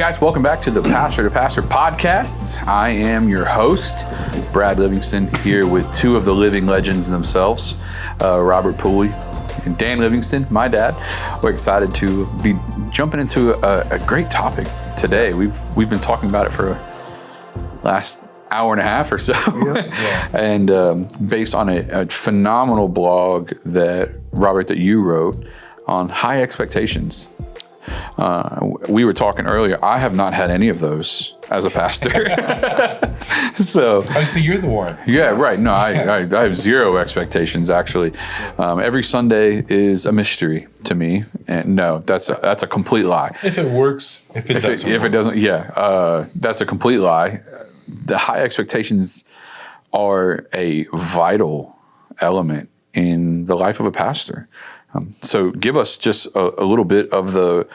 guys, welcome back to the Pastor to Pastor podcast. I am your host, Brad Livingston, here with two of the living legends themselves, Robert Pooley and Dan Livingston, my dad. We're excited to be jumping into a great topic today. We've been talking about it for the last hour and a half or so, and based on a phenomenal blog that Robert, that you wrote on high expectations. We were talking earlier. I have not had any of those as a pastor. So you're the one. Yeah, right. No, I have zero expectations, actually. Every Sunday is a mystery to me. And no, that's a complete lie. If it works, if it doesn't, that's a complete lie. The high expectations are a vital element in the life of a pastor. So give us just a little bit of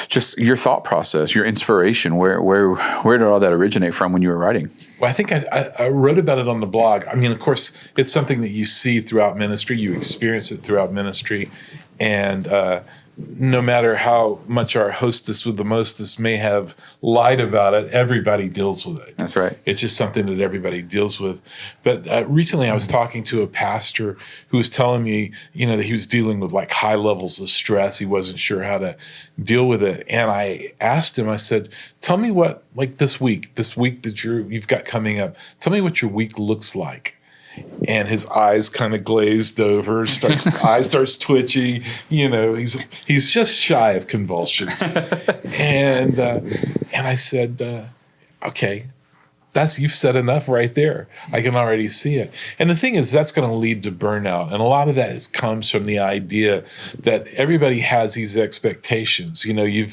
just your thought process, your inspiration. Where did all that originate from when you were writing? Well, I think I wrote about it on the blog. I mean, of course, it's something that you see throughout ministry. You experience it throughout ministry. And no matter how much our hostess with the mostest may have lied about it, everybody deals with it. That's right. It's just something that everybody deals with. But recently I was talking to a pastor who was telling me, that he was dealing with like high levels of stress. He wasn't sure how to deal with it. And I asked him, I said, tell me what, like this week that you've got coming up, tell me what your week looks like. And his eyes kind of glazed over, eyes starts twitching. He's just shy of convulsions. And I said, okay, you've said enough right there. I can already see it. And the thing is, that's going to lead to burnout. And a lot of that comes from the idea that everybody has these expectations. We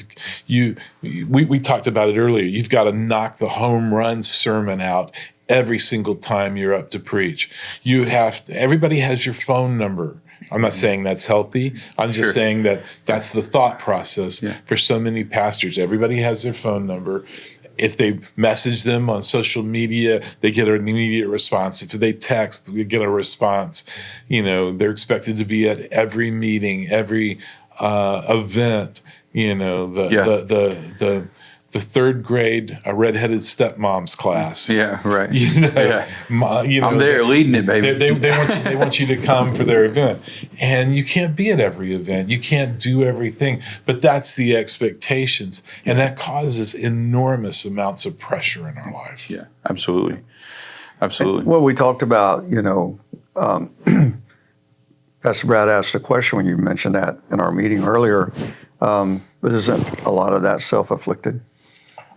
talked about it earlier. You've got to knock the home run sermon out every single time you're up to preach. Everybody has your phone number. I'm not saying that's healthy. I'm just saying that's the thought process for so many pastors. Everybody has their phone number. If they message them on social media, they get an immediate response. If they text, they get a response. They're expected to be at every meeting, every event. The third grade redheaded stepmom's class. Yeah, right. I'm there leading it, baby. They want you to come for their event, and you can't be at every event. You can't do everything, but that's the expectations, and that causes enormous amounts of pressure in our life. Yeah, absolutely. Well, we talked about, Pastor Brad asked a question when you mentioned that in our meeting earlier, but isn't a lot of that self-afflicted?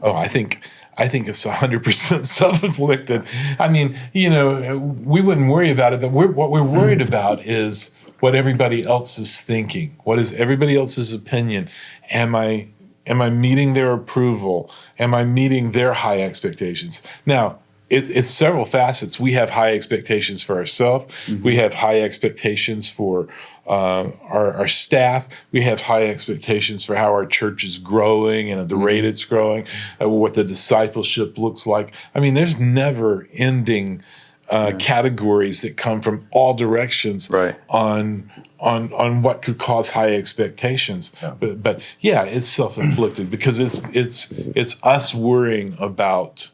Oh, I think it's 100% self-inflicted. I mean, we wouldn't worry about it, but what we're worried about is what everybody else is thinking. What is everybody else's opinion? Am I meeting their approval? Am I meeting their high expectations? Now, it's several facets. We have high expectations for ourselves. Mm-hmm. We have high expectations for our staff. We have high expectations for how our church is growing and at the rate it's growing, what the discipleship looks like. I mean, there's never ending categories that come from all directions on what could cause high expectations. Yeah. But it's self-inflicted because it's us worrying about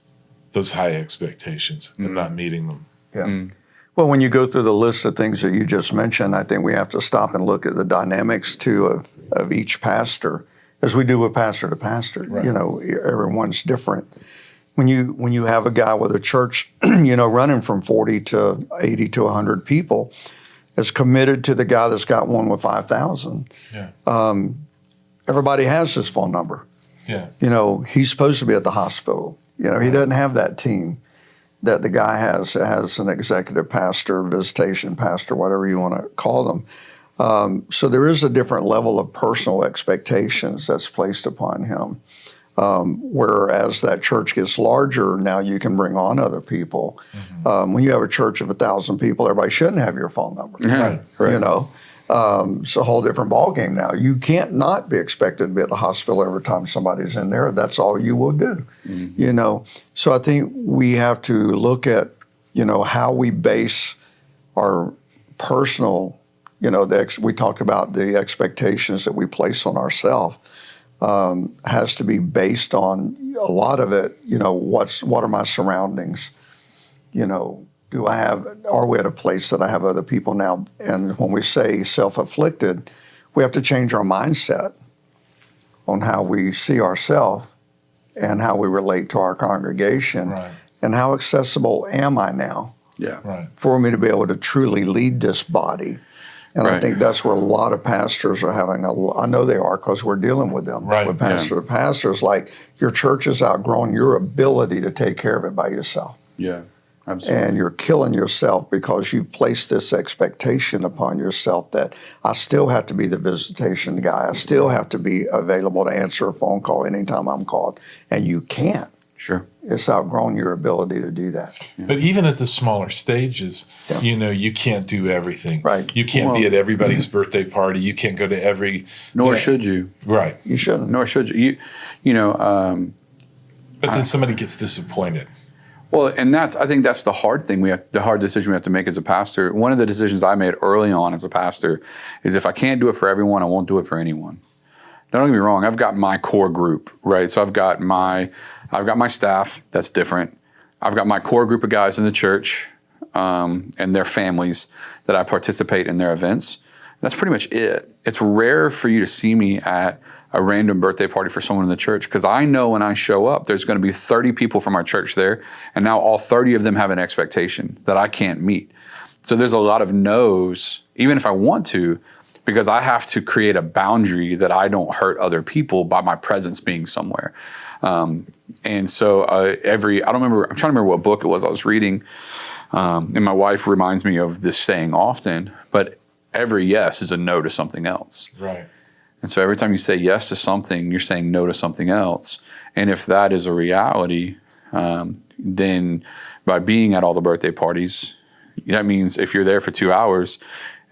those high expectations and not meeting them. Yeah. Mm. Well, when you go through the list of things that you just mentioned, I think we have to stop and look at the dynamics too of each pastor, as we do with pastor to pastor. Right. Everyone's different. When you have a guy with a church, running from 40 to 80 to 100 people, as committed to the guy that's got one with 5,000. Yeah. Everybody has his phone number. Yeah. He's supposed to be at the hospital. He doesn't have that team that the guy has an executive pastor, visitation pastor, whatever you want to call them. So there is a different level of personal expectations that's placed upon him. Whereas that church gets larger, now you can bring on other people. Mm-hmm. When you have a church of 1,000 people, everybody shouldn't have your phone number. Yeah, right. It's a whole different ballgame now. You can't not be expected to be at the hospital every time somebody's in there. That's all you will do, So I think we have to look at, how we base our personal, we talked about the expectations that we place on ourselves. has to be based on a lot of it. What are my surroundings? Are we at a place that I have other people now? And when we say self-afflicted, we have to change our mindset on how we see ourselves and how we relate to our congregation. Right. And how accessible am I now for me to be able to truly lead this body? And I think that's where a lot of pastors are having I know they are because we're dealing with them. Right. With pastor to pastors, like your church has outgrown your ability to take care of it by yourself. Yeah, absolutely. And you're killing yourself because you've placed this expectation upon yourself that I still have to be the visitation guy. I still have to be available to answer a phone call anytime I'm called. And you can't. Sure. It's outgrown your ability to do that. But even at the smaller stages, you can't do everything. Right. You can't be at everybody's birthday party. You can't go to every. Nor should you. Right. You shouldn't. Nor should you. But then somebody gets disappointed. Well, and I think that's the hard thing the hard decision we have to make as a pastor. One of the decisions I made early on as a pastor is if I can't do it for everyone, I won't do it for anyone. Now, don't get me wrong, I've got my core group, right? So I've got my staff, that's different. I've got my core group of guys in the church and their families that I participate in their events. That's pretty much it. It's rare for you to see me at a random birthday party for someone in the church because I know when I show up, there's going to be 30 people from our church there, and now all 30 of them have an expectation that I can't meet. So there's a lot of no's, even if I want to, because I have to create a boundary that I don't hurt other people by my presence being somewhere. And so I'm trying to remember what book it was I was reading, and my wife reminds me of this saying often, but every yes is a no to something else. Right. And so every time you say yes to something, you're saying no to something else. And if that is a reality, then by being at all the birthday parties, that means if you're there for 2 hours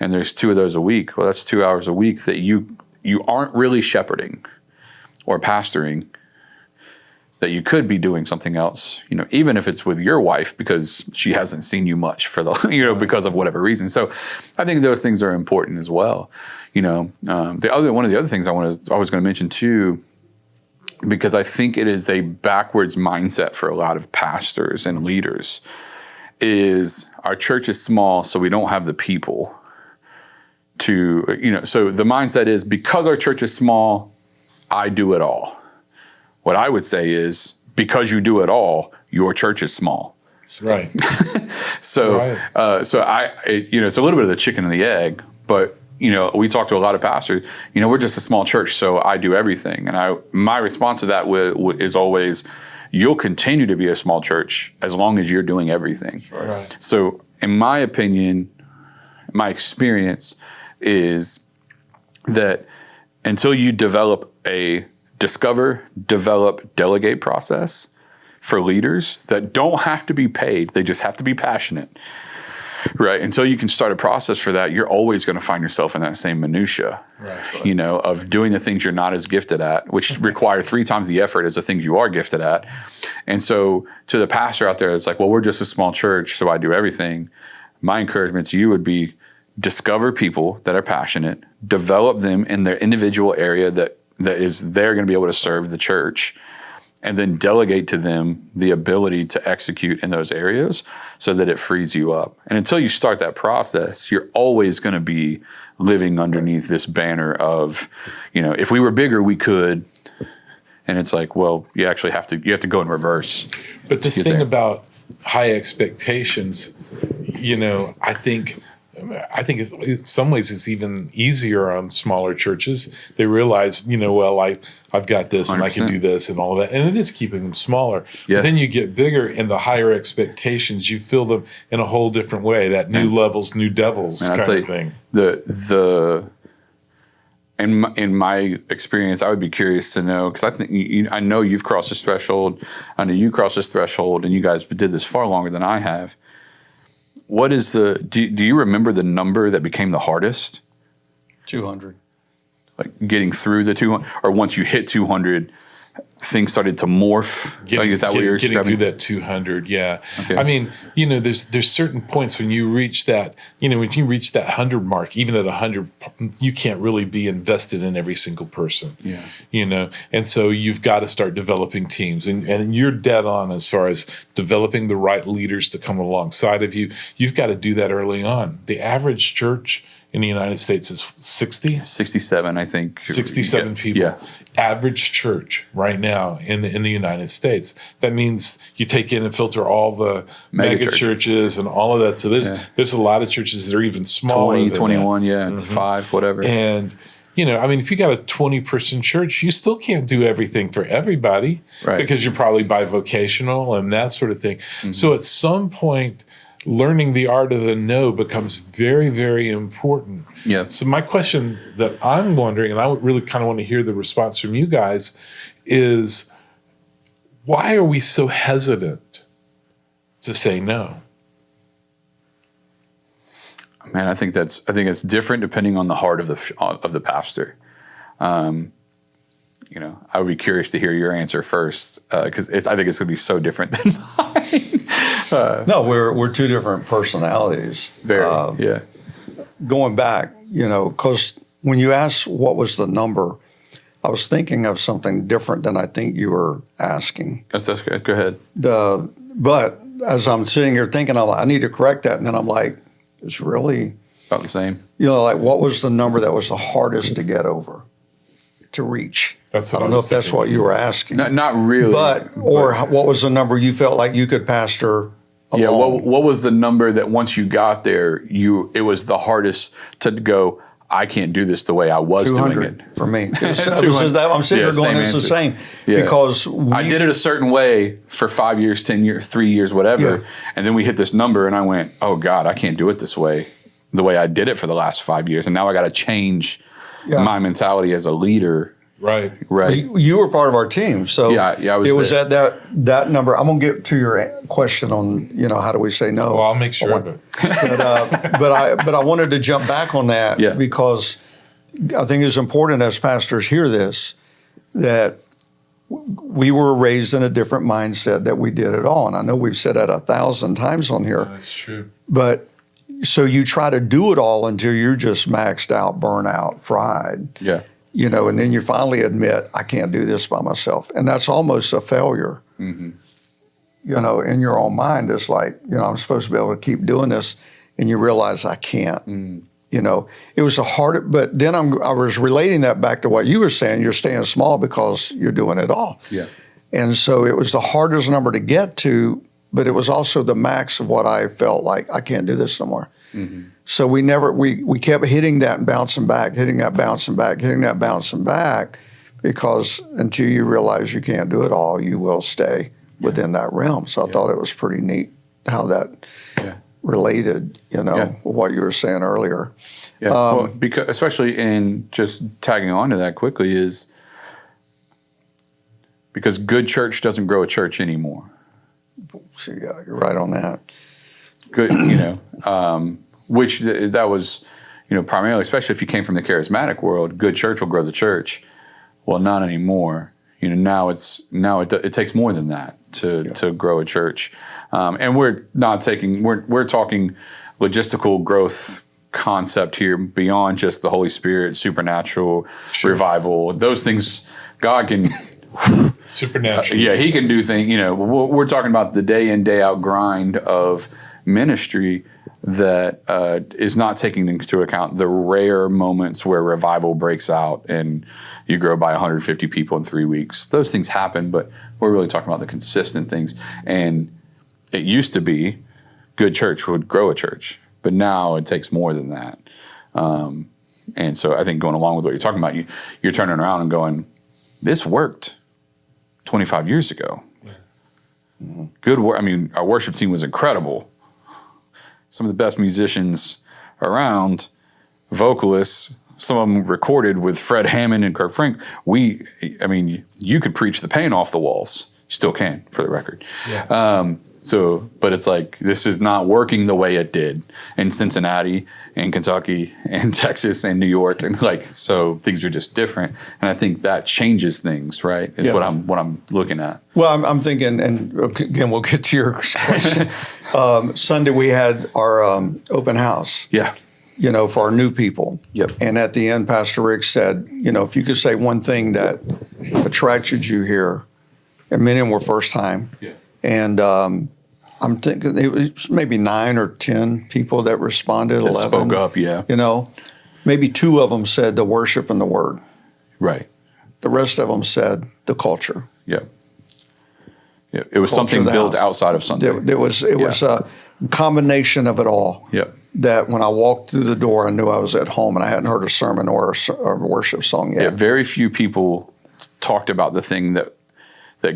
and there's 2 of those a week, well, that's 2 hours a week that you aren't really shepherding or pastoring, that you could be doing something else, even if it's with your wife because she hasn't seen you much for because of whatever reason. So I think those things are important as well. One of the other things I was going to mention too, because I think it is a backwards mindset for a lot of pastors and leaders, is our church is small, so we don't have the people to, so the mindset is because our church is small, I do it all. What I would say is because you do it all, your church is small. Right. So it's a little bit of the chicken and the egg, but we talk to a lot of pastors, we're just a small church, so I do everything. And my response to that is always, you'll continue to be a small church as long as you're doing everything. Right. So in my opinion, my experience is that until you develop a discover, develop, delegate process for leaders that don't have to be paid, they just have to be passionate, right? Until you can start a process for that, you're always going to find yourself in that same minutia, right. Of doing the things you're not as gifted at, which require 3 times the effort as the things you are gifted at. And so to the pastor out there, it's like, well, we're just a small church, so I do everything. My encouragement to you would be discover people that are passionate, develop them in their individual area that is they're going to be able to serve the church, and then delegate to them the ability to execute in those areas so that it frees you up. And until you start that process, you're always going to be living underneath this banner of, if we were bigger, we could. And it's like, well, you actually have to go in reverse. But this thing about high expectations, I think in some ways it's even easier on smaller churches. They realize, I've got this and 100%. I can do this and all that. And it is keeping them smaller. Yeah. But then you get bigger and the higher expectations, you fill them in a whole different way. That new levels, new devils kind of thing. In my experience, I would be curious to know, because I think I know you've crossed this threshold. I know you crossed this threshold, and you guys did this far longer than I have. What is do you remember the number that became the hardest? 200. Like getting through the 200, or once you hit 200, things started to morph. Is that what you're getting describing? through that 200? Yeah. Okay. I mean, there's certain points when you reach that, when you reach that 100 mark, even at 100, you can't really be invested in every single person. Yeah. And so you've got to start developing teams, and you're dead on as far as developing the right leaders to come alongside of you. You've got to do that early on. The average church in the United States is 67, I think. 67 people. Yeah. Average church right now in the United States. That means you take in and filter all the mega churches and all of that. So there's a lot of churches that are even smaller. 20, 21, it's 5, whatever. And if you got a 20-person church, you still can't do everything for everybody, right? Because you're probably bivocational and that sort of thing. Mm-hmm. So at some point, learning the art of the no becomes very, very important. Yeah. So my question that I'm wondering, and I would really kind of want to hear the response from you guys, is why are we so hesitant to say no? Man, I think it's different depending on the heart of the pastor. I would be curious to hear your answer first, because I think it's going to be so different than mine. No, we're two different personalities. Very, yeah. Going back, because when you asked what was the number, I was thinking of something different than I think you were asking. That's good. Go ahead. But as I'm sitting here thinking, I need to correct that, and then I'm like, it's really about the same. Like what was the number that was the hardest to get over, to reach? I don't know if that's what you were asking. Not really. But what was the number you felt like you could pastor along? Yeah, what was the number that once you got there, it was the hardest to go, I can't do this the way I was doing it. For me. I'm sitting here going, it's the same. Yeah. Because I did it a certain way for 5 years, 10 years, 3 years, whatever. Yeah. And then we hit this number and I went, oh God, I can't do it this way, the way I did it for the last 5 years. And now I got to change my mentality as a leader. Right. You were part of our team, so I was. It was at that number. I'm gonna get to your question on how do we say no. Well, I'll make sure of it. But I wanted to jump back on that because I think it's important as pastors hear this, that we were raised in a different mindset that we did it all, and I know we've said that 1,000 times on here. That's true. But so you try to do it all until you're just maxed out, burnout, fried. Yeah. And then you finally admit, I can't do this by myself. And that's almost a failure. Mm-hmm. In your own mind, it's like, I'm supposed to be able to keep doing this. And you realize I can't. Mm. It was but then I was relating that back to what you were saying. You're staying small because you're doing it all. Yeah. And so it was the hardest number to get to, but it was also the max of what I felt like, I can't do this no more. Mm-hmm. So we kept hitting that and bouncing back, hitting that, bouncing back, because until you realize you can't do it all, you will stay within that realm. So I thought it was pretty neat how that related, with what you were saying earlier. Yeah, because especially in just tagging on to that quickly is because good church doesn't grow a church anymore. So you're right on that. Good, which that was, primarily, especially if you came from the charismatic world, good church will grow the church. Well, not anymore. Now it takes more than that to grow a church. And we're talking logistical growth concept here beyond just the Holy Spirit, supernatural, revival. Those things, God can supernatural. He can do things. We're talking about the day in, day out grind of ministry that is not taking into account the rare moments where revival breaks out and you grow by 150 people in 3 weeks. Those things happen, but we're really talking about the consistent things. And it used to be good church would grow a church, but now it takes more than that. And so I think going along with what you're talking about, you're turning around and going, this worked 25 years ago. Mm-hmm. Good work. I mean, our worship team was incredible. Some of the best musicians around, vocalists, some of them recorded with Fred Hammond and Kirk Frank. You could preach the paint off the walls. You still can, for the record. Yeah. So, but it's like, this is not working the way it did in Cincinnati and Kentucky and Texas and New York. And like, so things are just different. And I think that changes things, right? Is what I'm looking at. Well, I'm thinking, and again, we'll get to your question. Sunday we had our open house. Yeah. For our new people. Yep. And at the end, Pastor Rick said, if you could say one thing that attracted you here, and many of them were first time. Yeah. And I'm thinking it was maybe 9 or 10 people that responded. That 11 spoke up, yeah. Maybe 2 of them said the worship and the word. Right. The rest of them said the culture. Yeah. Yeah. It was something built outside of Sunday. It was a combination of it all. Yep. That when I walked through the door, I knew I was at home, and I hadn't heard a sermon or a worship song yet. Yeah. Very few people talked about the thing that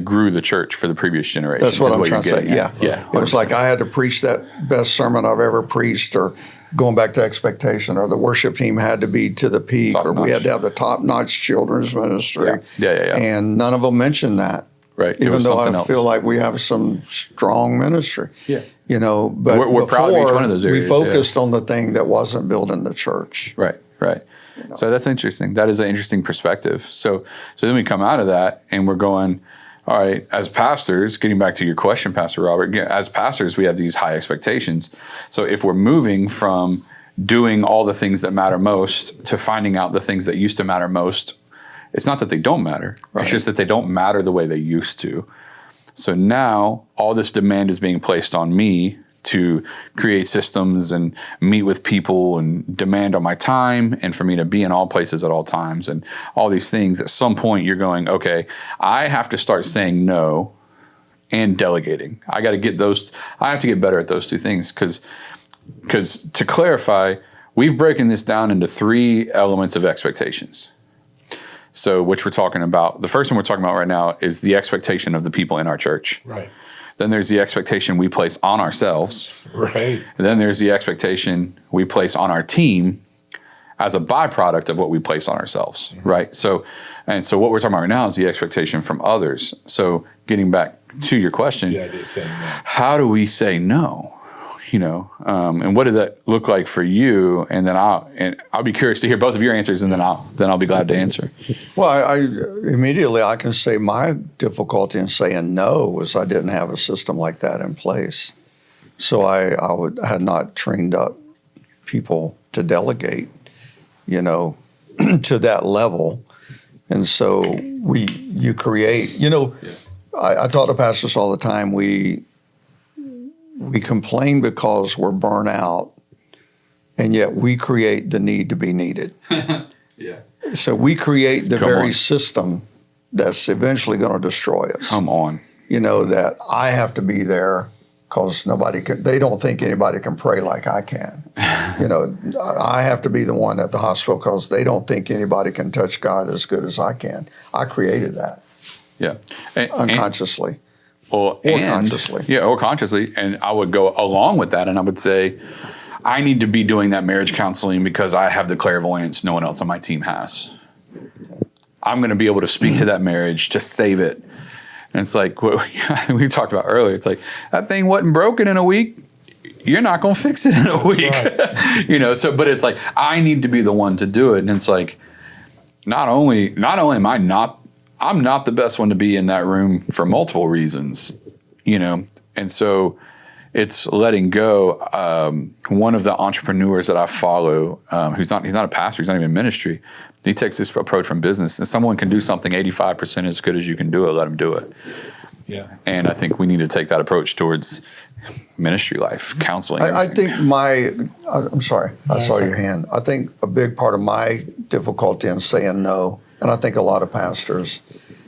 grew the church for the previous generation. That's what I'm trying to say. Yeah. Yeah. It was like I had to preach that best sermon I've ever preached, or going back to expectation, or the worship team had to be to the peak, or we had to have the top-notch children's ministry. Yeah. And none of them mentioned that. Right. Even though I feel like we have some strong ministry. Yeah. But we're proud of each one of those areas. We focused on the thing that wasn't building the church. Right. So that's interesting. That is an interesting perspective. So then we come out of that and we're going, all right, as pastors, getting back to your question, Pastor Robert, as pastors, we have these high expectations. So if we're moving from doing all the things that matter most to finding out the things that used to matter most, it's not that they don't matter. Right. It's just that they don't matter the way they used to. So now all this demand is being placed on me to create systems and meet with people and demand on my time and for me to be in all places at all times and all these things. At some point you're going, okay, I have to start saying no and delegating. I have to get better at those 2 things because to clarify, we've broken this down into 3 elements of expectations. So which we're talking about, the first one we're talking about right now is the expectation of the people in our church. Right. Then there's the expectation we place on ourselves. Right. And then there's the expectation we place on our team as a byproduct of what we place on ourselves, right? So what we're talking about right now is the expectation from others. So getting back to your question, how do we say no? And what does that look like for you? And then I'll be curious to hear both of your answers, and then I'll be glad to answer. Well, I immediately can say my difficulty in saying no was I didn't have a system like that in place. So I had not trained up people to delegate, to that level. And so you create, I talk to pastors all the time. We complain because we're burnt out, and yet we create the need to be needed. Yeah. So we create the very system that's eventually going to destroy us. Come on. That I have to be there because they don't think anybody can pray like I can. I have to be the one at the hospital because they don't think anybody can touch God as good as I can. I created that. Yeah. Unconsciously. Or consciously. Yeah, or consciously. And I would go along with that and I would say, I need to be doing that marriage counseling because I have the clairvoyance no one else on my team has. I'm going to be able to speak to that marriage to save it. And it's like what we talked about earlier. It's like, that thing wasn't broken in a week. You're not going to fix it in a week. Right. But it's like, I need to be the one to do it. And it's like, not only am I'm not the best one to be in that room for multiple reasons, and so it's letting go. One of the entrepreneurs that I follow, he's not a pastor, he's not even in ministry. He takes this approach from business. If someone can do something 85% as good as you can do it, let them do it. Yeah. And I think we need to take that approach towards ministry life, counseling. I think I'm sorry, I saw your hand. I think a big part of my difficulty in saying no, and I think a lot of pastors,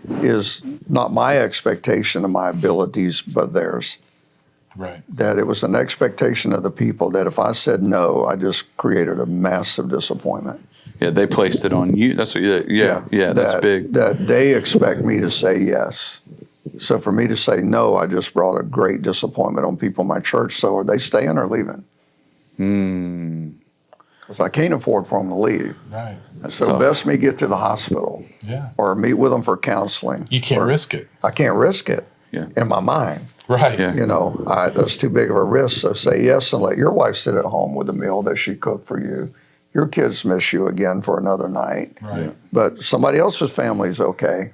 is not my expectation of my abilities, but theirs. Right. That it was an expectation of the people that if I said no, I just created a massive disappointment. Yeah, they placed it on you. That's that's big. That they expect me to say yes. So for me to say no, I just brought a great disappointment on people in my church. So are they staying or leaving? Because I can't afford for them to leave. Right. So tough. Best me get to the hospital or meet with them for counseling. You can't risk it. I can't risk it in my mind. Right. Yeah. That's too big of a risk. So say yes and let your wife sit at home with a meal that she cooked for you. Your kids miss you again for another night. Right. But somebody else's family's okay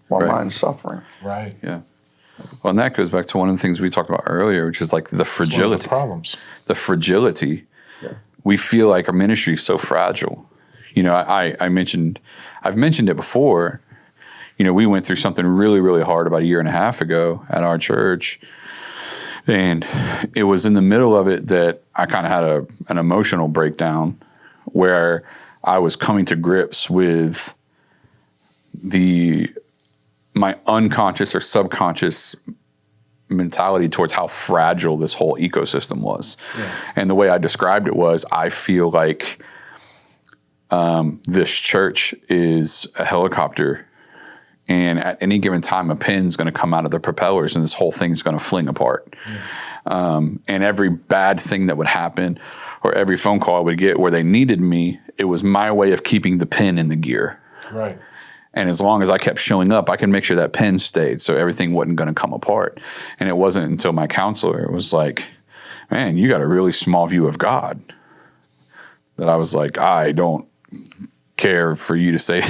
while Right. mine's suffering. Right. Yeah. Well, and that goes back to one of the things we talked about earlier, which is like the It's one of fragility. the problems. The fragility. Yeah. We feel like our ministry is so fragile. I've mentioned it before. We went through something really, really hard about a year and a half ago at our church. And it was in the middle of it that I kind of had an emotional breakdown where I was coming to grips with my unconscious or subconscious mentality towards how fragile this whole ecosystem was. Yeah. And the way I described it was, I feel like this church is a helicopter, and at any given time, a pin's going to come out of the propellers and this whole thing's going to fling apart. Yeah. And every bad thing that would happen or every phone call I would get where they needed me, it was my way of keeping the pin in the gear. Right. And as long as I kept showing up, I could make sure that pin stayed so everything wasn't going to come apart. And it wasn't until my counselor was like, man, you got a really small view of God, that I was like, I don't care for you to say,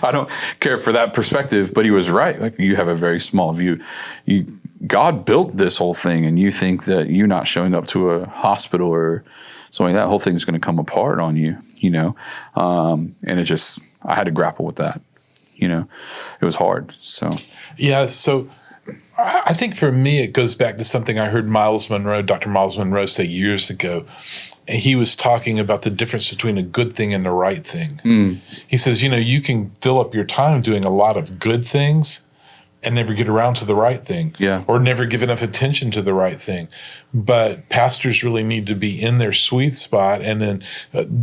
I don't care for that perspective, but he was right. Like, you have a very small view. God built this whole thing, and you think that you not showing up to a hospital or something, that whole thing's going to come apart on you, and I had to grapple with that. It was hard. So, yeah. So I think for me, it goes back to something I heard Dr. Miles Monroe say years ago. And he was talking about the difference between a good thing and the right thing. Mm. He says, you can fill up your time doing a lot of good things and never get around to the right thing, or never give enough attention to the right thing. But pastors really need to be in their sweet spot and then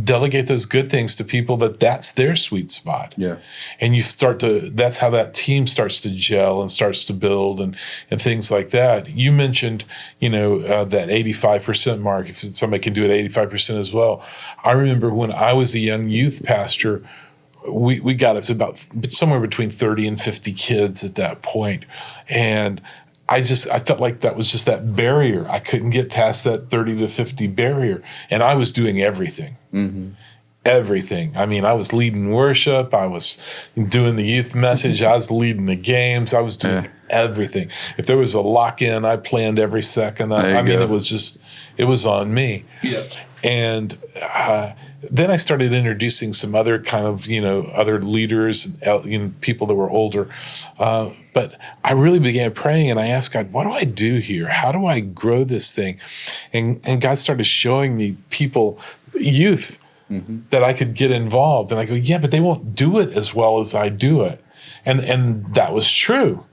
delegate those good things to people that's their sweet spot. Yeah. And that's how that team starts to gel and starts to build and things like that. You mentioned, that 85% mark, if somebody can do it 85% as well. I remember when I was a young youth pastor, we got up to about somewhere between 30 and 50 kids at that point. And I felt like that was just that barrier. I couldn't get past that 30 to 50 barrier. And I was doing everything. Mm-hmm. Everything. I mean, I was leading worship. I was doing the youth message. I was leading the games. I was doing everything. If there was a lock-in, I planned every second. It was on me. Yeah. And then I started introducing some other kind of, other leaders, people that were older. But I really began praying, and I asked God, what do I do here? How do I grow this thing? And God started showing me people, youth, that I could get involved. And I go, yeah, but they won't do it as well as I do it. And that was true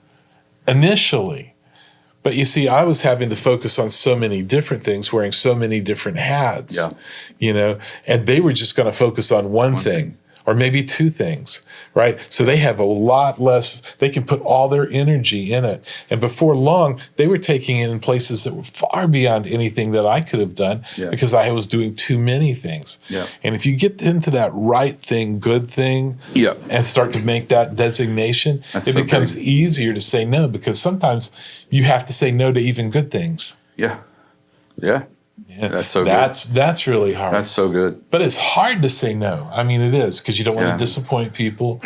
initially. But you see, I was having to focus on so many different things, wearing so many different hats, and they were just going to focus on one thing or maybe two things, right? So they have a lot less, they can put all their energy in it. And before long, they were taking it in places that were far beyond anything that I could have done because I was doing too many things. Yeah. And if you get into that right thing, good thing, and start to make that designation, it becomes easier to say no, because sometimes you have to say no to even good things. Yeah. Yeah. That's so good. That's really hard. That's so good. But it's hard to say no. I mean, it is, because you don't want to disappoint people.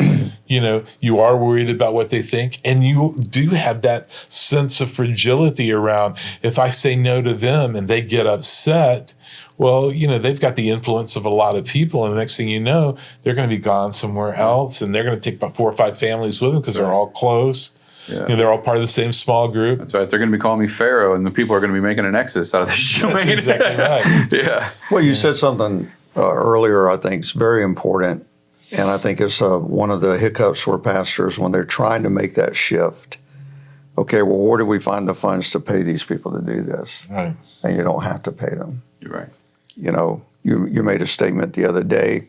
You are worried about what they think, and you do have that sense of fragility around. If I say no to them and they get upset, well, they've got the influence of a lot of people, and the next thing you know, they're going to be gone somewhere else, and they're going to take about 4 or 5 families with them because they're all close. Yeah. They're all part of the same small group. That's right. They're going to be calling me Pharaoh, and the people are going to be making an exodus out of this joint. That's exactly right. Yeah. Well, you said something earlier I think is very important, and I think it's one of the hiccups for pastors when they're trying to make that shift. Okay, well, where do we find the funds to pay these people to do this? Right. And you don't have to pay them. You're right. You made a statement the other day.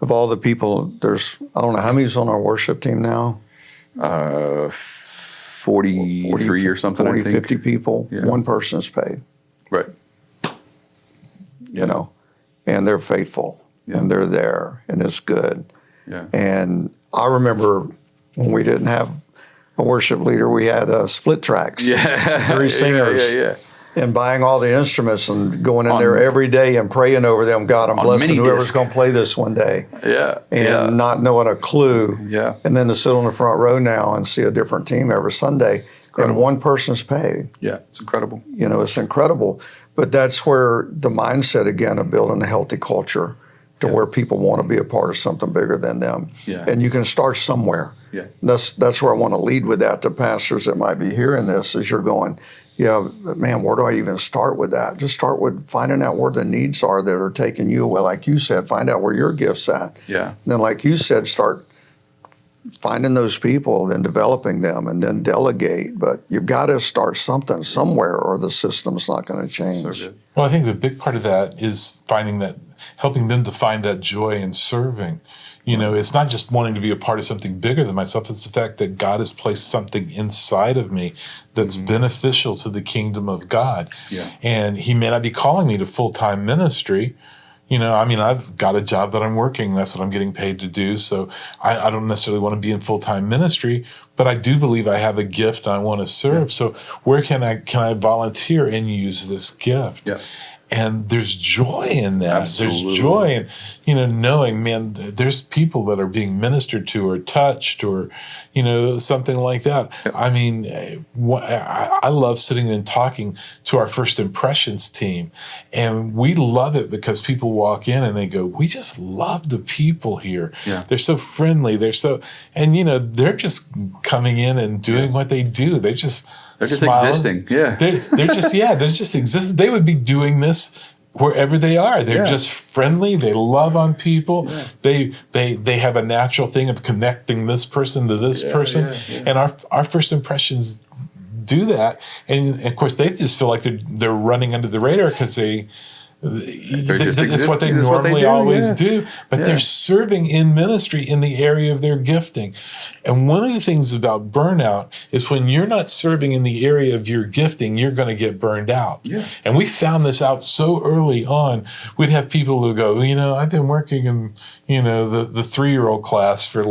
Of all the people, there's, I don't know, how many's on our worship team now? 43 or something, 40, I think. 50 people. Yeah. One person is paid. Right. And they're faithful, and they're there, and it's good. Yeah. And I remember when we didn't have a worship leader, we had split tracks, Yeah. 3 singers. Yeah. And buying all the instruments and going in there every day and praying over them. God, I'm blessing whoever's going to play this one day. Yeah. And not knowing a clue. Yeah. And then to sit on the front row now and see a different team every Sunday. And one person's paid. Yeah, it's incredible. It's incredible. But that's where the mindset, again, of building a healthy culture to where people want to be a part of something bigger than them. Yeah. And you can start somewhere. Yeah. That's where I want to lead with that to pastors that might be hearing this, is you're going, yeah, man, where do I even start with that? Just start with finding out where the needs are that are taking you away. Like you said, find out where your gift's at. Yeah. And then, like you said, start finding those people and developing them and then delegate. But you've got to start something somewhere or the system's not going to change. So good. Well, I think the big part of that is helping them to find that joy in serving. It's not just wanting to be a part of something bigger than myself. It's the fact that God has placed something inside of me that's beneficial to the kingdom of God. Yeah. And he may not be calling me to full-time ministry. I've got a job that I'm working. That's what I'm getting paid to do. So I don't necessarily want to be in full-time ministry, but I do believe I have a gift and I want to serve. Yeah. So where can I volunteer and use this gift? Yeah. And there's joy in that. Absolutely. There's joy in, knowing, man, there's people that are being ministered to or touched or, something like that. I mean, I love sitting and talking to our First Impressions team. And we love it because people walk in and they go, we just love the people here. Yeah. They're so friendly. They're just coming in and doing what they do. They're just existing. Yeah. They're just existing. They would be doing this wherever they are. They're just friendly. They love on people. Yeah. They have a natural thing of connecting this person to this person. Yeah. And our First Impressions do that. And of course, they just feel like they're running under the radar because it's what they normally always do, but they're serving in ministry in the area of their gifting. And one of the things about burnout is when you're not serving in the area of your gifting, you're going to get burned out. Yeah. And we found this out so early on. We'd have people who go, I've been working in, the 3-year-old class for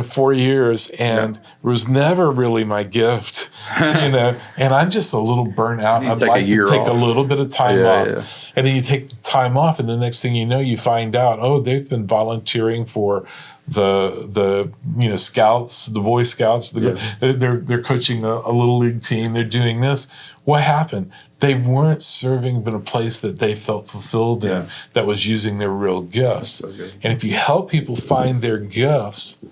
4 years, and it was never really my gift, and I'm just a little burnt out. I'd like to take a little bit of time off. Yeah. And then you take the time off, and the next thing you know, you find out, they've been volunteering for the scouts, the Boy Scouts. They're coaching a little league team. They're doing this. What happened? They weren't serving in a place that they felt fulfilled in, that was using their real gifts. So and if you help people find their gifts,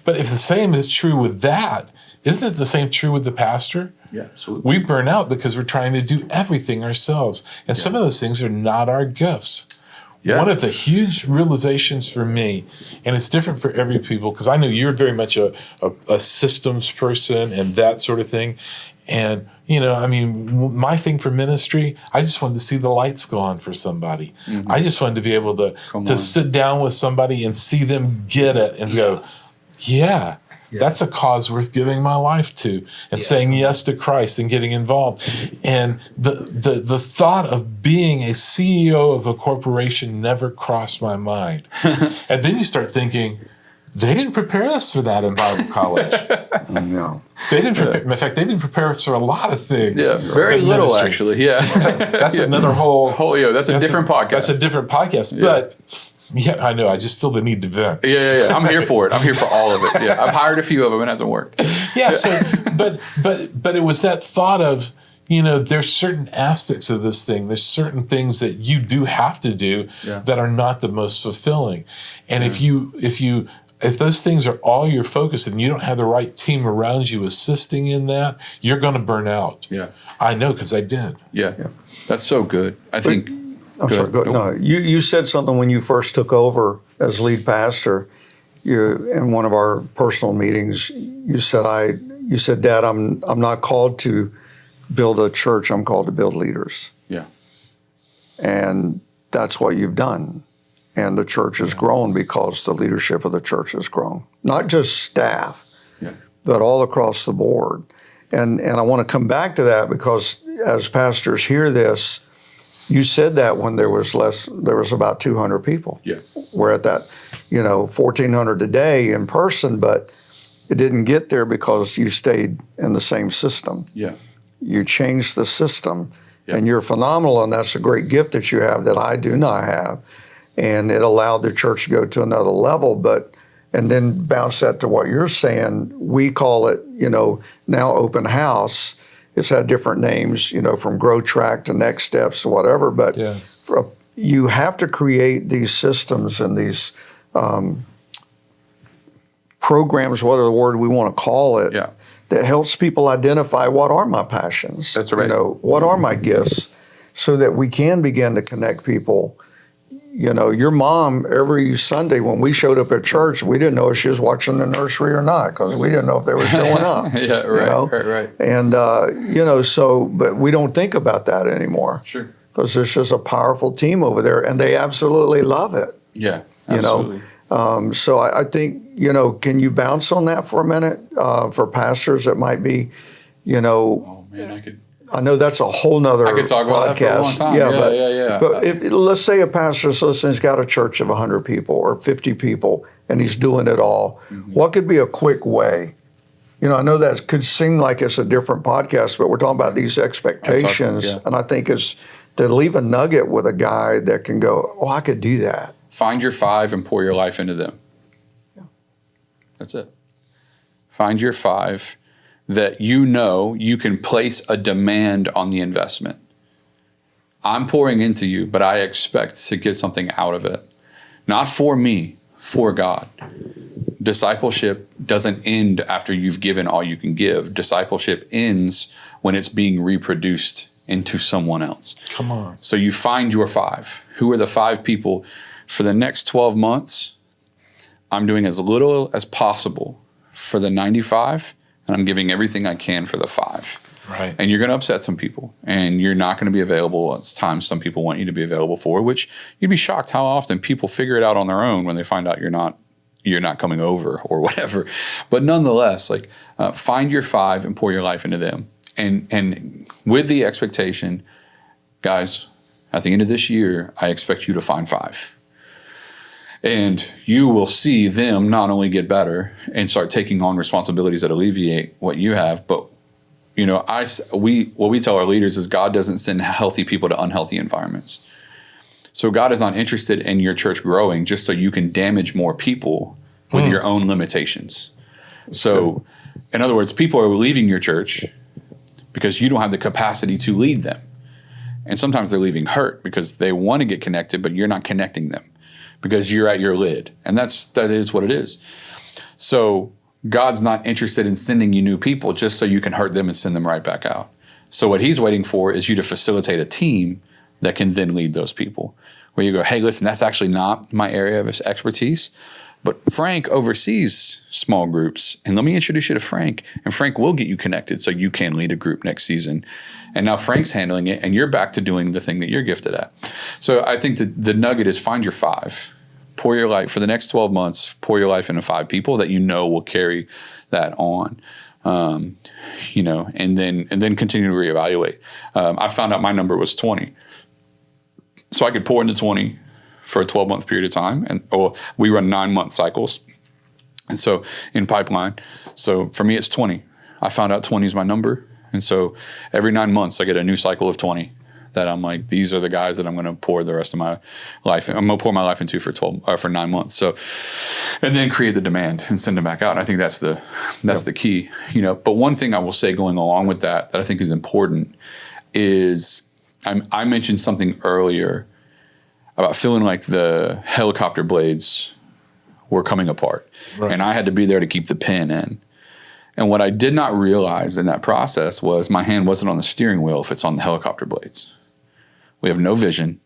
but if the same is true with that, isn't it the same true with the pastor? Yeah, absolutely. We burn out because we're trying to do everything ourselves. And some of those things are not our gifts. Yeah. One of the huge realizations for me, and it's different for every people, because I know you're very much a systems person and that sort of thing. And, my thing for ministry, I just wanted to see the lights go on for somebody. Mm-hmm. I just wanted to be able to sit down with somebody and see them get it and go, that's a cause worth giving my life to, and saying yes to Christ and getting involved. And the thought of being a CEO of a corporation never crossed my mind. And then you start thinking, they didn't prepare us for that in Bible college. No. They didn't prepare, in fact, they didn't prepare us for a lot of things. Yeah, very little, actually. Yeah. That's another whole... That's a different podcast. That's a different podcast. Yeah. But... yeah, I know. I just feel the need to vent. Yeah. I'm here for it. I'm here for all of it. Yeah, I've hired a few of them and it hasn't worked. Yeah. So, but it was that thought of, there's certain aspects of this thing. There's certain things that you do have to do that are not the most fulfilling. And if those things are all your focus and you don't have the right team around you assisting in that, you're going to burn out. Yeah, I know because I did. Yeah, that's so good. I think. I'm sorry. Go ahead. No, you said something when you first took over as lead pastor. In one of our personal meetings, you said, "Dad, I'm not called to build a church. I'm called to build leaders." Yeah. And that's what you've done. And the church has grown because the leadership of the church has grown. Not just staff, but all across the board. And I want to come back to that because as pastors hear this, you said that when there was about 200 people. Yeah. We're at that, 1,400 today in person, but it didn't get there because you stayed in the same system. Yeah. You changed the system, Yeah. and you're phenomenal, and that's a great gift that you have that I do not have. And it allowed the church to go to another level, and then bounce that to what you're saying. We call it, now Open House. It's had different names, from Grow Track to Next Steps to whatever, but you have to create these systems and these programs, whatever the word we want to call it, that helps people identify what are my passions. That's right. What are my gifts, so that we can begin to connect people. Your mom, every Sunday when we showed up at church, we didn't know if she was watching the nursery or not, because we didn't know if they were showing up. Right. And, but we don't think about that anymore. Sure. Because there's just a powerful team over there, and they absolutely love it. Yeah, absolutely. So I think, can you bounce on that for a minute for pastors that might be, Oh, man, I know that's a whole nother I could talk about podcast. that for a long time. Yeah. But if let's say a pastor's listening, he's got a church of 100 people or 50 people, and he's doing it all, what could be a quick way? I know that could seem like it's a different podcast, but we're talking about these expectations, and I think it's to leave a nugget with a guy that can go, oh, I could do that. Find your 5 and pour your life into them. Yeah. That's it. Find your 5 that you can place a demand on the investment. I'm pouring into you, but I expect to get something out of it. Not for me, for God. Discipleship doesn't end after you've given all you can give. Discipleship ends when it's being reproduced into someone else. Come on. So you find your 5. Who are the 5 people? For the next 12 months, I'm doing as little as possible for the 95, and I'm giving everything I can for the 5. Right. And you're going to upset some people, and you're not going to be available at times some people want you to be available for, which you'd be shocked how often people figure it out on their own when they find out you're not coming over or whatever. But nonetheless, find your 5 and pour your life into them. And with the expectation, guys, at the end of this year, I expect you to find 5. And you will see them not only get better and start taking on responsibilities that alleviate what you have, but what we tell our leaders is God doesn't send healthy people to unhealthy environments. So God is not interested in your church growing just so you can damage more people with your own limitations. So, in other words, people are leaving your church because you don't have the capacity to lead them. And sometimes they're leaving hurt because they want to get connected, but you're not connecting them because you're at your lid. And that is what it is. So God's not interested in sending you new people just so you can hurt them and send them right back out. So what he's waiting for is you to facilitate a team that can then lead those people. Where you go, hey, listen, that's actually not my area of expertise, but Frank oversees small groups. And let me introduce you to Frank. And Frank will get you connected so you can lead a group next season. And now Frank's handling it, and you're back to doing the thing that you're gifted at. So I think that the nugget is find your 5. Pour your life for the next 12 months, pour your life into 5 people that will carry that on. And then continue to reevaluate. I found out my number was 20. So I could pour into 20 for a 12-month period of time. We run 9-month cycles. And so in pipeline. So for me, it's 20. I found out 20 is my number. And so every 9 months, I get a new cycle of 20 that I'm like, these are the guys that I'm going to pour the rest of my life. I'm going to pour my life into for 9 months. So, and then create the demand and send them back out. And I think that's the key, But one thing I will say going along with that I think is important is I mentioned something earlier about feeling like the helicopter blades were coming apart. Right. And I had to be there to keep the pin in. And what I did not realize in that process was my hand wasn't on the steering wheel if it's on the helicopter blades. We have no vision.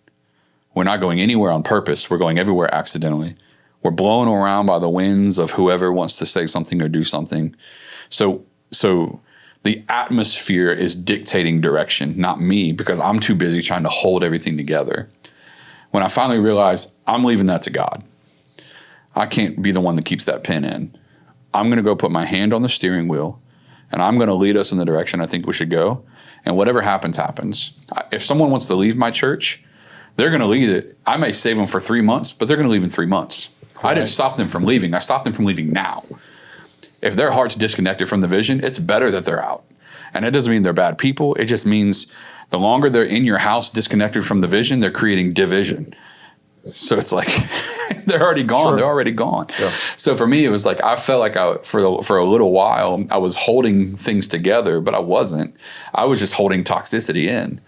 We're not going anywhere on purpose. We're going everywhere accidentally. We're blown around by the winds of whoever wants to say something or do something. So the atmosphere is dictating direction, not me, because I'm too busy trying to hold everything together. When I finally realized I'm leaving that to God. I can't be the one that keeps that pin in. I'm going to go put my hand on the steering wheel, and I'm going to lead us in the direction I think we should go. And whatever happens, happens. If someone wants to leave my church, they're going to leave it. I may save them for 3 months, but they're going to leave in 3 months. Right. I didn't stop them from leaving. I stopped them from leaving now. If their heart's disconnected from the vision, it's better that they're out. And it doesn't mean they're bad people. It just means the longer they're in your house disconnected from the vision, they're creating division. So it's like they're already gone. Sure. They're already gone. Yeah. So for me, it was like I felt like for a little while I was holding things together, but I wasn't. I was just holding toxicity in.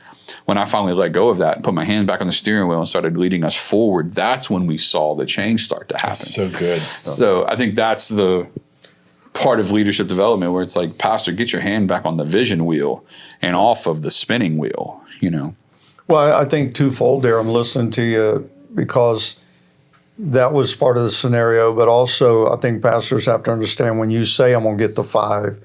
When I finally let go of that and put my hand back on the steering wheel and started leading us forward, that's when we saw the change start to happen. That's so good. So I think that's the part of leadership development where it's like, Pastor, get your hand back on the vision wheel and off of the spinning wheel, you know? Well, I think twofold there. I'm listening to you because that was part of the scenario, but also I think pastors have to understand when you say I'm going to get the 5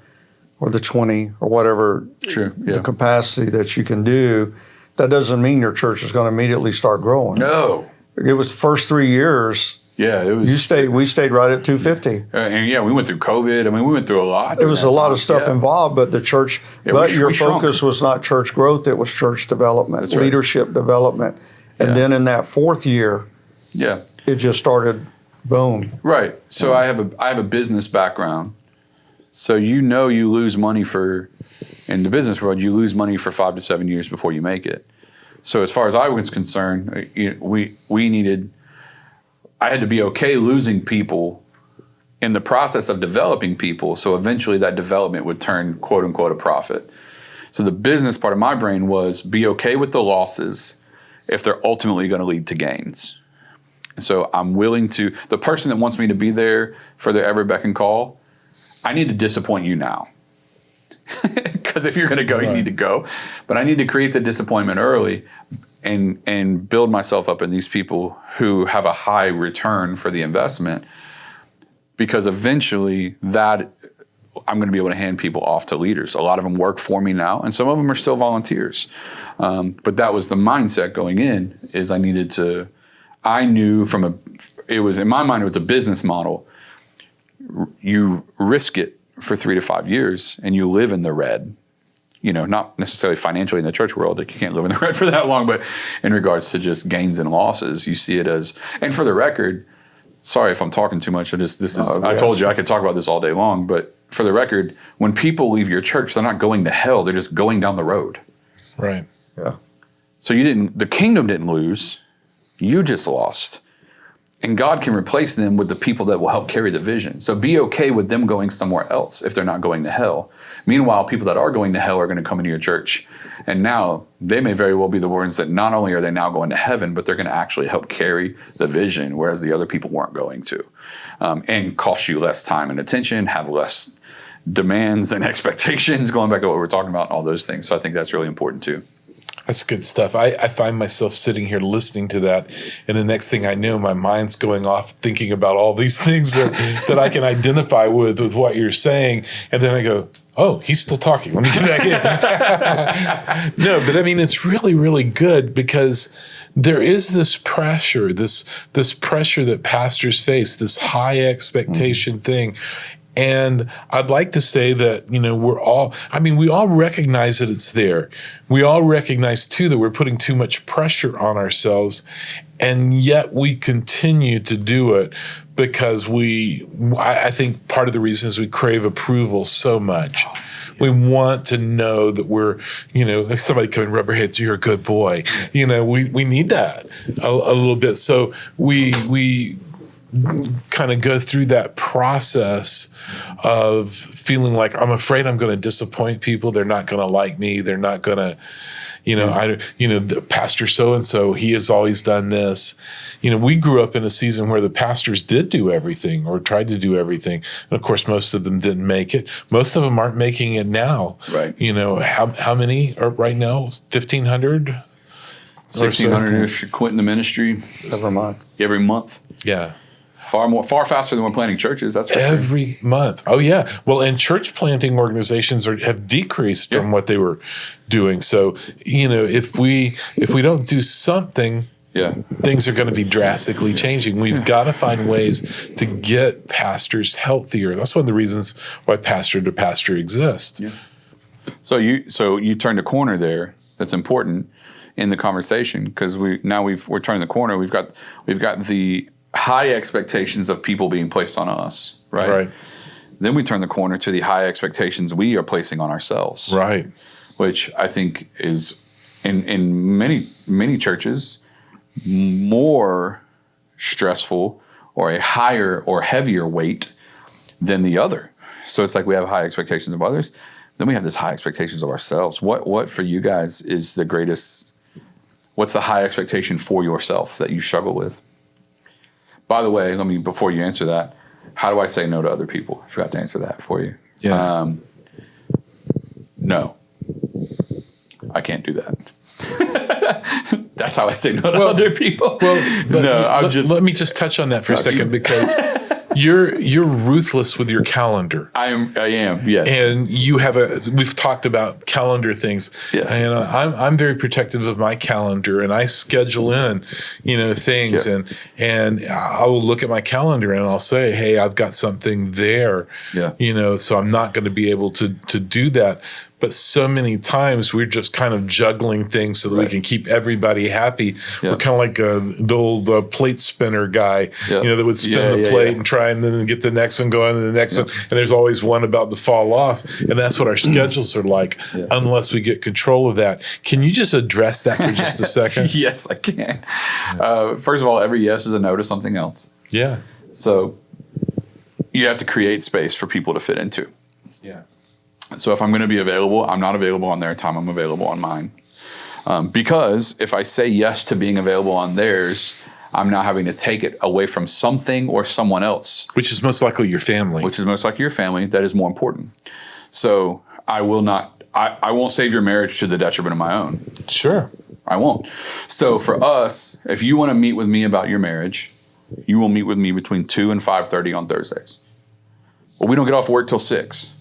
or the 20 or whatever the capacity that you can do, that doesn't mean your church is going to immediately start growing. No. It was the first 3 years. Yeah, it was. We stayed right at 250. And yeah, we went through COVID. I mean, we went through a lot. There was a lot of stuff involved, but the church, but your focus was not church growth, it was church development, leadership development. And then in that 4th year, it just started, boom. Right. So I have a business background. So you lose money in the business world, you lose money for 5 to 7 years before you make it. So as far as I was concerned, I had to be okay losing people in the process of developing people. So eventually that development would turn, quote unquote, a profit. So the business part of my brain was be okay with the losses if they're ultimately going to lead to gains. So I'm willing to, the person that wants me to be there for their every beck and call, I need to disappoint you now. Because if you're going to go, you need to go. But I need to create the disappointment early and build myself up in these people who have a high return for the investment. Because eventually that I'm going to be able to hand people off to leaders. A lot of them work for me now, and some of them are still volunteers. But that was the mindset going in, is I knew it was in my mind, it was a business model. You risk it for 3 to 5 years and you live in the red, not necessarily financially in the church world, like you can't live in the red for that long, but in regards to just gains and losses, you see it as, and for the record, sorry if I'm talking too much. I told you I could talk about this all day long, but for the record, when people leave your church, they're not going to hell. They're just going down the road. Right. Yeah. So the kingdom didn't lose. You just lost. And God can replace them with the people that will help carry the vision. So be okay with them going somewhere else if they're not going to hell. Meanwhile, people that are going to hell are going to come into your church. And now they may very well be the ones that not only are they now going to heaven, but they're going to actually help carry the vision, whereas the other people weren't going to. And cost you less time and attention, have less demands and expectations, going back to what we were talking about, and all those things. So I think that's really important too. That's good stuff. I find myself sitting here listening to that, and the next thing I know, my mind's going off thinking about all these things that I can identify with what you're saying, and then I go, oh, he's still talking. Let me get back in. No, but I mean, it's really, really good because there is this pressure, this pressure that pastors face, this high expectation thing. And I'd like to say that, we all recognize that it's there. We all recognize, too, that we're putting too much pressure on ourselves, and yet we continue to do it because I think part of the reason is we crave approval so much. We want to know that we're, if somebody come and rub our heads, you're a good boy. We need that a little bit. So we kind of go through that process of feeling like I'm afraid I'm going to disappoint people. They're not going to like me. They're not going to, the pastor so-and-so, he has always done this. We grew up in a season where the pastors did do everything or tried to do everything. And of course, most of them didn't make it. Most of them aren't making it now. Right. How many are right now? 1,500? 1,600 if you're quitting the ministry. Every month. Yeah. Far faster than we're planting churches. That's for every month. Oh yeah. Well, and church planting organizations have decreased from what they were doing. So if we don't do something, things are going to be drastically changing. We've got to find ways to get pastors healthier. That's one of the reasons why Pastor to Pastor exists. Yeah. So you turned a corner there. That's important in the conversation because we're turning the corner. We've got the high expectations of people being placed on us, right? Then we turn the corner to the high expectations we are placing on ourselves. Right. Which I think is in many churches more stressful or a higher or heavier weight than the other. So it's like we have high expectations of others, then we have this high expectations of ourselves. What for you guys is the greatest? What's the high expectation for yourself that you struggle with? By the way, before you answer that, how do I say no to other people? I forgot to answer that for you. Yeah. No, I can't do that. That's how I say no to other people. Well, let me just touch on that for a second, because you're ruthless with your calendar. I am, yes. And we've talked about calendar things. Yeah. And I'm very protective of my calendar, and I schedule in, things, and I will look at my calendar and I'll say, hey, I've got something there. Yeah. So I'm not going to be able to do that. But so many times we're just kind of juggling things so that we can keep everybody happy. Yeah. We're kind of like the old plate spinner guy, that would spin the plate and try and then get the next one going and the next one. And there's always one about to fall off. And that's what our schedules are like, unless we get control of that. Can you just address that for just a second? Yes, I can. First of all, every yes is a no to something else. Yeah. So you have to create space for people to fit into. Yeah. So if I'm going to be available, I'm not available on their time. I'm available on mine. Because if I say yes to being available on theirs, I'm now having to take it away from something or someone else. Which is most likely your family. That is more important. So I won't save your marriage to the detriment of my own. Sure. I won't. So for us, if you want to meet with me about your marriage, you will meet with me between 2 and 5:30 on Thursdays. Well, we don't get off work till 6.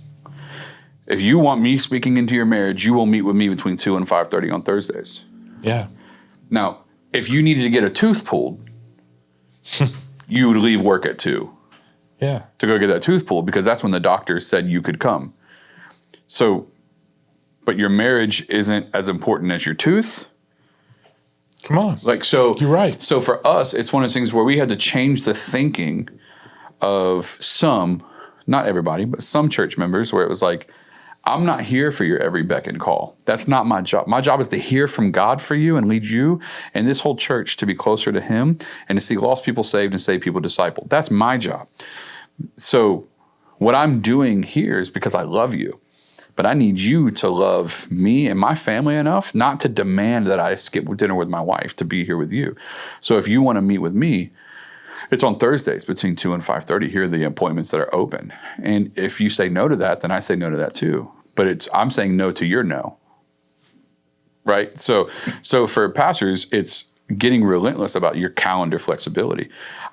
If you want me speaking into your marriage, you will meet with me between 2 and 5:30 on Thursdays. Yeah. Now, if you needed to get a tooth pulled, you would leave work at 2. Yeah. To go get that tooth pulled, because that's when the doctor said you could come. So, but your marriage isn't as important as your tooth. Come on. You're right. So for us, it's one of those things where we had to change the thinking of some, not everybody, but some church members, where it was like, I'm not here for your every beck and call. That's not my job. My job is to hear from God for you and lead you and this whole church to be closer to Him and to see lost people saved and saved people discipled. That's my job. So what I'm doing here is because I love you, but I need you to love me and my family enough not to demand that I skip dinner with my wife to be here with you. So if you want to meet with me, it's on Thursdays between 2 and 5:30. Here are the appointments that are open. And if you say no to that, then I say no to that too. But I'm saying no to your no, right? So for pastors, it's getting relentless about your calendar flexibility.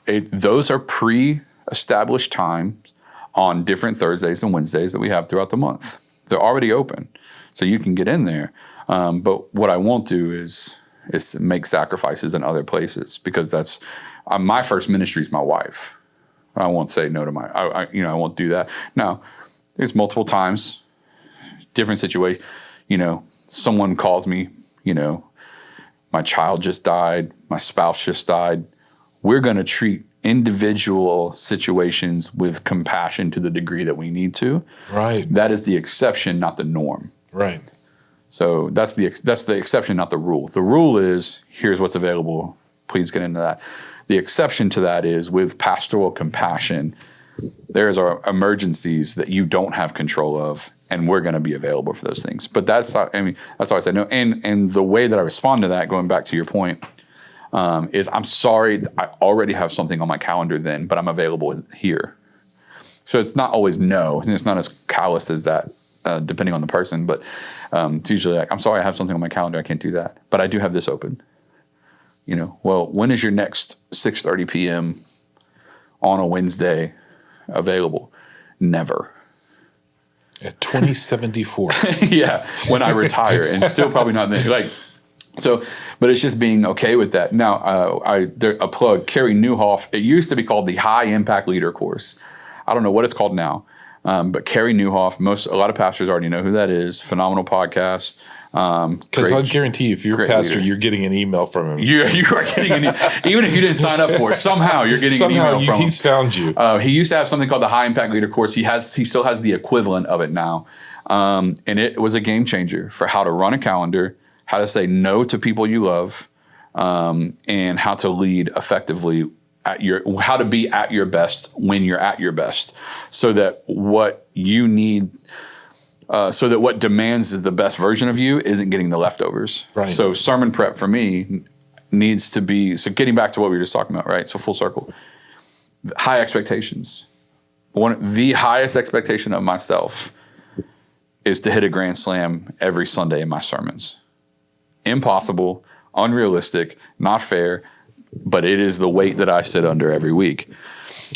Those are pre-established times on different Thursdays and Wednesdays that we have throughout the month. They're already open, so you can get in there. But what I won't do is make sacrifices in other places, because that's my first ministry is my wife. I won't say no to I won't do that. Now, there's multiple times, different situation, someone calls me, my child just died, my spouse just died. We're going to treat individual situations with compassion to the degree that we need to. Right. That is the exception, not the norm. Right. So that's the exception, not the rule. The rule is, here's what's available. Please get into that. The exception to that is, with pastoral compassion, there's our emergencies that you don't have control of, and we're going to be available for those things. But that's how I say no. And the way that I respond to that, going back to your point, is I'm sorry, I already have something on my calendar then, but I'm available here. So it's not always no, and it's not as callous as that, depending on the person. But it's usually like, I'm sorry, I have something on my calendar, I can't do that, but I do have this open. Well, when is your next 6:30 p.m. on a Wednesday available? Never. At 2074. Yeah, when I retire, and still probably not then. But it's just being okay with that. Now, a plug, Carrie Newhoff. It used to be called the High Impact Leader Course. I don't know what it's called now, but Carrie Newhoff. A lot of pastors already know who that is. Phenomenal podcast. Because I guarantee you, if you're a pastor, you're getting an email from him. You are getting even if you didn't sign up for it, somehow you're getting an email from him. He's found you. He used to have something called the High Impact Leader course. He still has the equivalent of it now. And it was a game changer for how to run a calendar, how to say no to people you love, and how to lead effectively how to be at your best when you're at your best, so that what you need. So that what demands the best version of you isn't getting the leftovers. Right. So sermon prep for me needs to be, so getting back to what we were just talking about, right? So full circle. High expectations. The highest expectation of myself is to hit a grand slam every Sunday in my sermons. Impossible, unrealistic, not fair, but it is the weight that I sit under every week.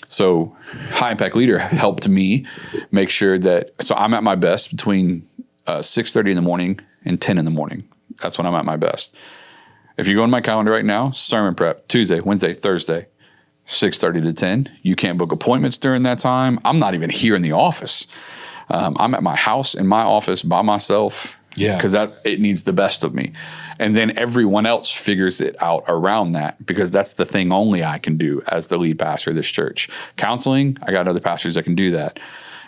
So High Impact Leader helped me make sure that, so I'm at my best between 6:30 in the morning and 10 in the morning. That's when I'm at my best. If you go in my calendar right now, sermon prep, Tuesday, Wednesday, Thursday, 6:30 to 10. You can't book appointments during that time. I'm not even here in the office. I'm at my house, in my office, by myself. Yeah. Because it needs the best of me. And then everyone else figures it out around that, because that's the thing only I can do as the lead pastor of this church. Counseling, I got other pastors that can do that.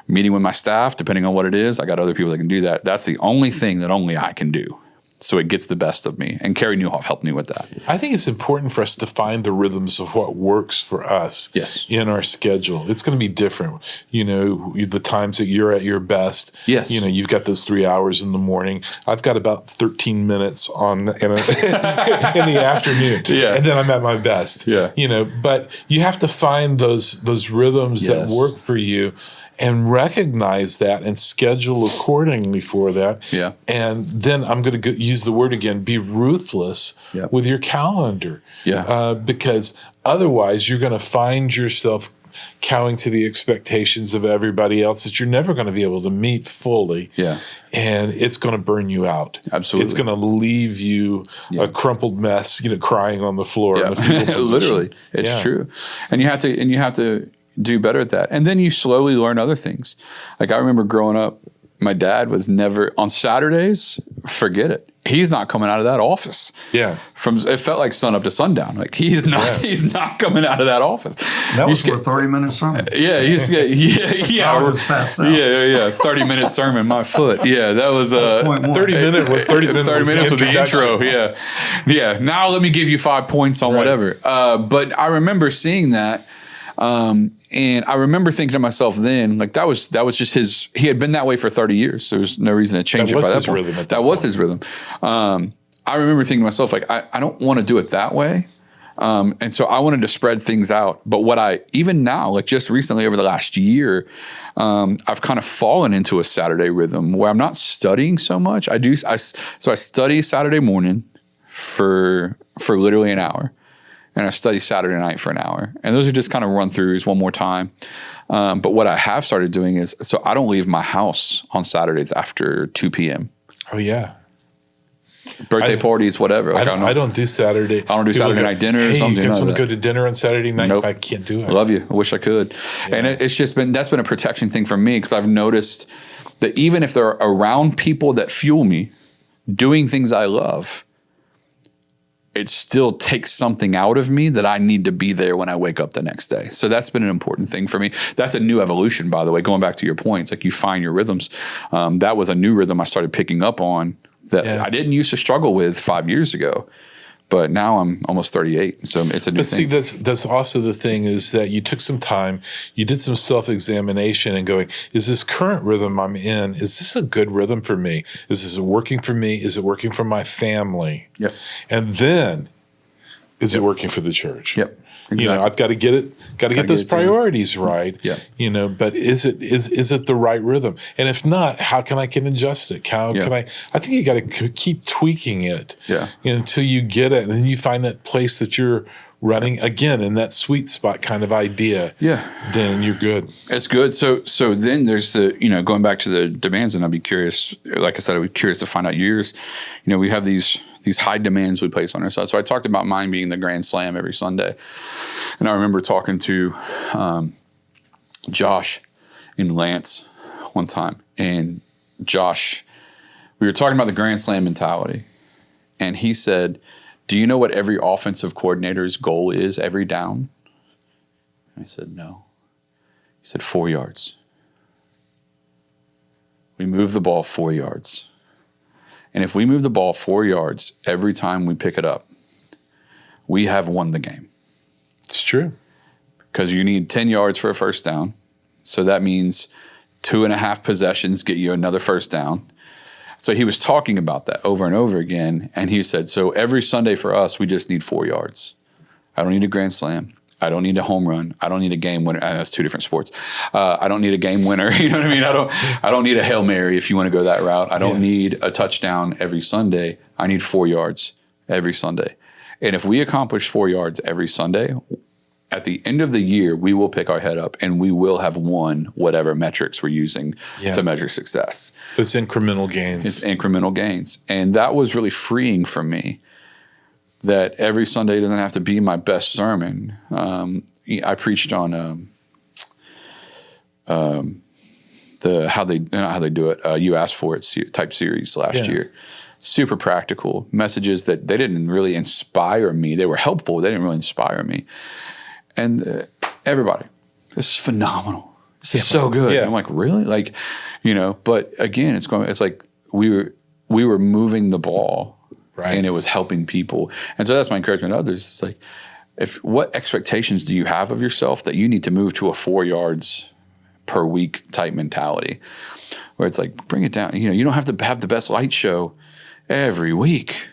Meeting with my staff, depending on what it is, I got other people that can do that. That's the only thing that only I can do. So it gets the best of me. And Carrie Newhoff helped me with that. I think it's important for us to find the rhythms of what works for us in our schedule. It's going to be different. The times that you're at your best. Yes. You've got those 3 hours in the morning. I've got about 13 minutes in the afternoon. Yeah. And then I'm at my best. Yeah. But you have to find those rhythms that work for you and recognize that and schedule accordingly for that. Yeah. And then I'm going to use the word again, be ruthless with your calendar. Yeah. Because otherwise you're going to find yourself cowing to the expectations of everybody else that you're never going to be able to meet fully. Yeah. And it's going to burn you out. Absolutely. It's going to leave you a crumpled mess, crying on the floor. Yeah. In a fetal position. Literally. It's true. And you have to do better at that. And then you slowly learn other things. Like I remember growing up, my dad was never on Saturdays, forget it. He's not coming out of that office. Yeah. It felt like sun up to sundown. Like he's not coming out of that office. That was for a 30-minute sermon. Yeah, he used to get, I was passed out. Yeah. 30-minute sermon, my foot. Yeah, that was 30 minutes with the intro. Yeah. Now let me give you 5 points on whatever. But I remember seeing that. And I remember thinking to myself then, like that was just he had been that way for 30 years. So there was no reason to change it by that point. That was his rhythm. I remember thinking to myself, like, I don't want to do it that way. And so I wanted to spread things out. But even now, like just recently over the last year, I've kind of fallen into a Saturday rhythm where I'm not studying so much. So I study Saturday morning for literally an hour. And I study Saturday night for an hour. And those are just kind of run throughs one more time. But what I have started doing is, so I don't leave my house on Saturdays after 2 p.m. Oh, yeah. Birthday parties, whatever. Like I don't do Saturday. I don't do Saturday night dinners. Hey, you guys want to go to dinner on Saturday night? Nope. I can't do it. I love you. I wish I could. Yeah. And that's been a protection thing for me, because I've noticed that even if they're around people that fuel me, doing things I love, it still takes something out of me that I need to be there when I wake up the next day. So that's been an important thing for me. That's a new evolution, by the way, going back to your points, like you find your rhythms. That was a new rhythm I started picking up on that I didn't used to struggle with 5 years ago. But now I'm almost 38, so it's a new thing. But see, that's also the thing, is that you took some time, you did some self-examination and going, is this current rhythm I'm in, is this a good rhythm for me? Is this working for me? Is it working for my family? Yep. And then, is it working for the church? Yep. Exactly. I've got to get those priorities right. Yeah. But is it the right rhythm? And if not, how can I adjust it? How can I think you got to keep tweaking it until you get it. And then you find that place that you're running again in that sweet spot kind of idea. Yeah. Then you're good. It's good. So then there's going back to the demands, and I'd be curious, like I said, I'd be curious to find out yours. We have these high demands we place on ourselves. So I talked about mine being the Grand Slam every Sunday. And I remember talking to Josh and Lance one time. And Josh we were talking about the Grand Slam mentality. And he said, do you know what every offensive coordinator's goal is every down? I said, no. He said, 4 yards. We move the ball 4 yards. And if we move the ball 4 yards every time we pick it up, we have won the game. It's true. Because you need 10 yards for a first down. So that means 2.5 possessions get you another first down. So he was talking about that over and over again. And he said, so every Sunday for us, we just need 4 yards. I don't need a grand slam. I don't need a home run. I don't need a game winner. That's 2 different sports. I don't need a game winner. You know what I mean? I don't need a Hail Mary if you want to go that route. I don't need a touchdown every Sunday. I need 4 yards every Sunday. And if we accomplish 4 yards every Sunday, at the end of the year, we will pick our head up and we will have won whatever metrics we're using to measure success. It's incremental gains. It's incremental gains. And that was really freeing for me, that every Sunday doesn't have to be my best sermon. I preached on how they do it, You Asked For It type series last year. Super practical messages that they didn't really inspire me. They were helpful. They didn't really inspire me. And everybody, this is phenomenal. This is so good. I'm like, really? Like, but again, it's like we were moving the ball, right, and it was helping people. And so that's my encouragement to others. It's like, what expectations do you have of yourself that you need to move to a 4 yards per week type mentality, where it's like, bring it down. You don't have to have the best light show every week,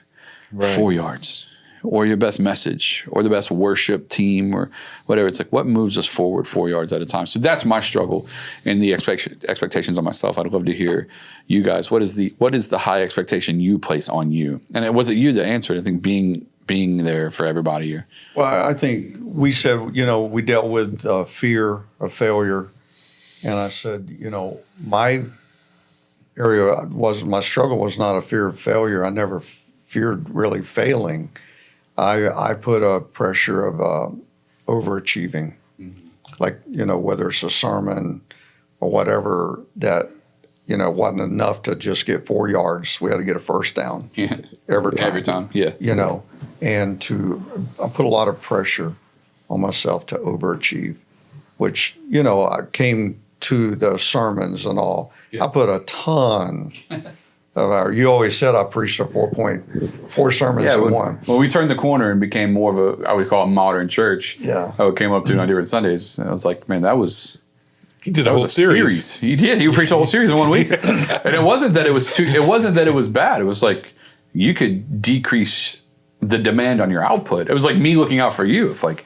right, 4 yards. Or your best message, or the best worship team, or whatever. It's like, what moves us forward 4 yards at a time? So that's my struggle and the expectations on myself. I'd love to hear you guys. What is the high expectation you place on you? And was it you that answered? I think being there for everybody here. Well, I think we said, we dealt with fear of failure, and I said, my struggle was not a fear of failure. I never feared really failing. I put a pressure of overachieving, like, whether it's a sermon or whatever, that, wasn't enough to just get 4 yards. We had to get a first down every time. And I put a lot of pressure on myself to overachieve, which, I came to the sermons and all. I put a ton you always said I preached 4 sermons in one. Well, we turned the corner and became more of I would call it modern church. Yeah. I came up to on different Sundays. And I was like, man, he did a whole series. He did. He preached a whole series in 1 week. And it wasn't that it was bad. It was like, you could decrease the demand on your output. It was like me looking out for you. It's like,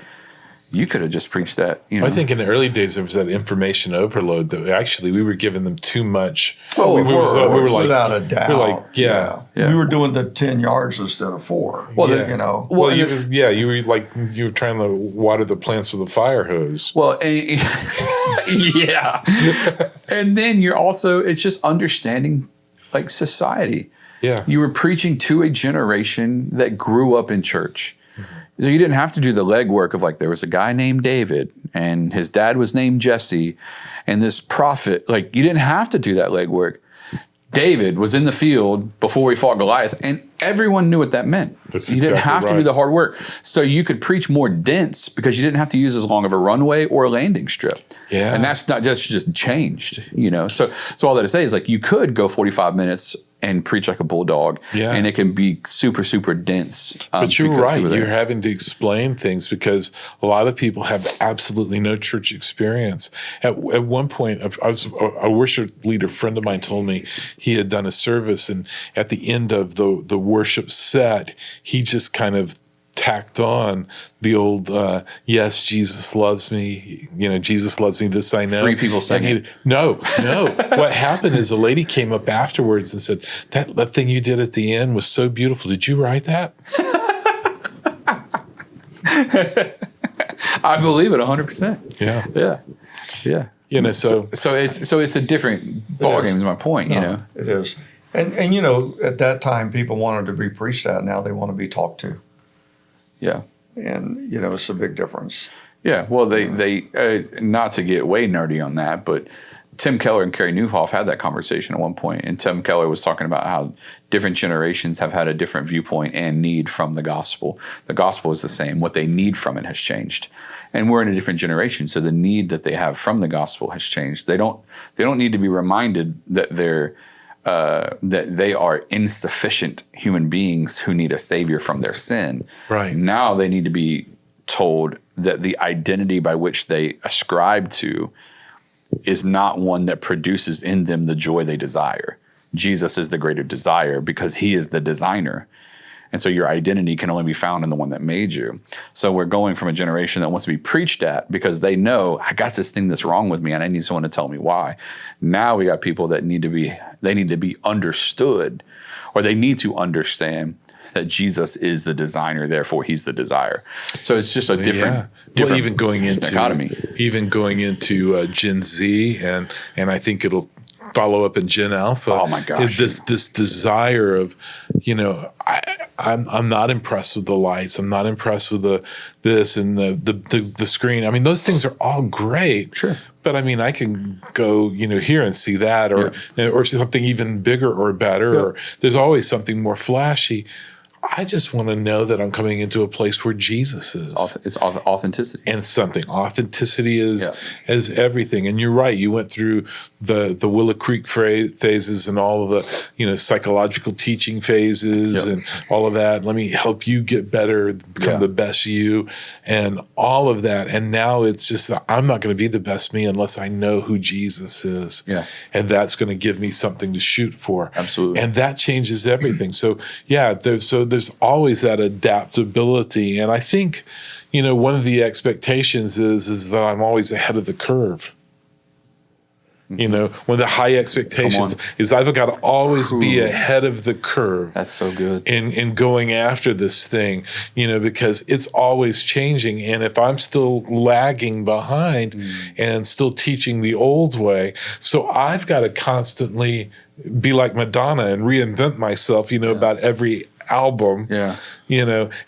you could have just preached that. I think in the early days there was that information overload that actually we were giving them too much. Oh, we were like, without a doubt. We were like, we were doing the 10 yards instead of 4. Well, you were trying to water the plants with a fire hose. Well, yeah. And then it's just understanding like society. Yeah. You were preaching to a generation that grew up in church. So you didn't have to do the legwork of like, there was a guy named David and his dad was named Jesse and this prophet, like you didn't have to do that legwork. David was in the field before he fought Goliath and everyone knew what that meant. You didn't have to do the hard work. So you could preach more dense because you didn't have to use as long of a runway or a landing strip. Yeah. And that's not just changed, So all that to say is like, you could go 45 minutes and preach like a bulldog, and it can be super, super dense. But you're right. You're having to explain things because a lot of people have absolutely no church experience. At one point, I was a worship leader friend of mine told me he had done a service, and at the end of the worship set, he just kind of tacked on the old, yes, Jesus loves me. Jesus loves me. This I know. 3 people saying No. What happened is a lady came up afterwards and said, that thing you did at the end was so beautiful. Did you write that? I believe it 100%. Yeah. So it's a different ballgame is my point, It is. And at that time, people wanted to be preached at. Now they want to be talked to. Yeah. And, it's a big difference. Yeah. Well, they not to get way nerdy on that, but Tim Keller and Carey Nieuwhof had that conversation at one point, and Tim Keller was talking about how different generations have had a different viewpoint and need from the gospel. The gospel is the same. What they need from it has changed. And we're in a different generation, so the need that they have from the gospel has changed. They don't need to be reminded that that they are insufficient human beings who need a savior from their sin. Right. Now they need to be told that the identity by which they ascribe to is not one that produces in them the joy they desire. Jesus is the greater desire because he is the designer. And so your identity can only be found in the one that made you. So we're going from a generation that wants to be preached at because they know, I got this thing that's wrong with me and I need someone to tell me why. Now we got people that need to be understood, or they need to understand that Jesus is the designer, therefore he's the desire. So it's just a different even going into dichotomy. Even going into Gen Z, and I think it'll follow up in Gen Alpha. Oh my gosh! Is this desire of, I'm not impressed with the lights. I'm not impressed with this and the screen. I mean, those things are all great. Sure. But I mean, I can go, here and see that, or something even bigger or better. Or there's always something more flashy. I just want to know that I'm coming into a place where Jesus is. It's authenticity. And something. Authenticity is everything. And you're right. You went through the Willow Creek phases and all of the, psychological teaching phases and all of that. Let me help you get better, become the best you, and all of that. And now it's just that I'm not going to be the best me unless I know who Jesus is. Yeah. And that's going to give me something to shoot for. Absolutely. And that changes everything. So, there's always that adaptability. And I think, one of the expectations is that I'm always ahead of the curve. One of the high expectations is I've got to always be ahead of the curve. That's so good. In going after this thing, because it's always changing. And if I'm still lagging behind and still teaching the old way, so I've got to constantly be like Madonna and reinvent myself, about every album. Yeah.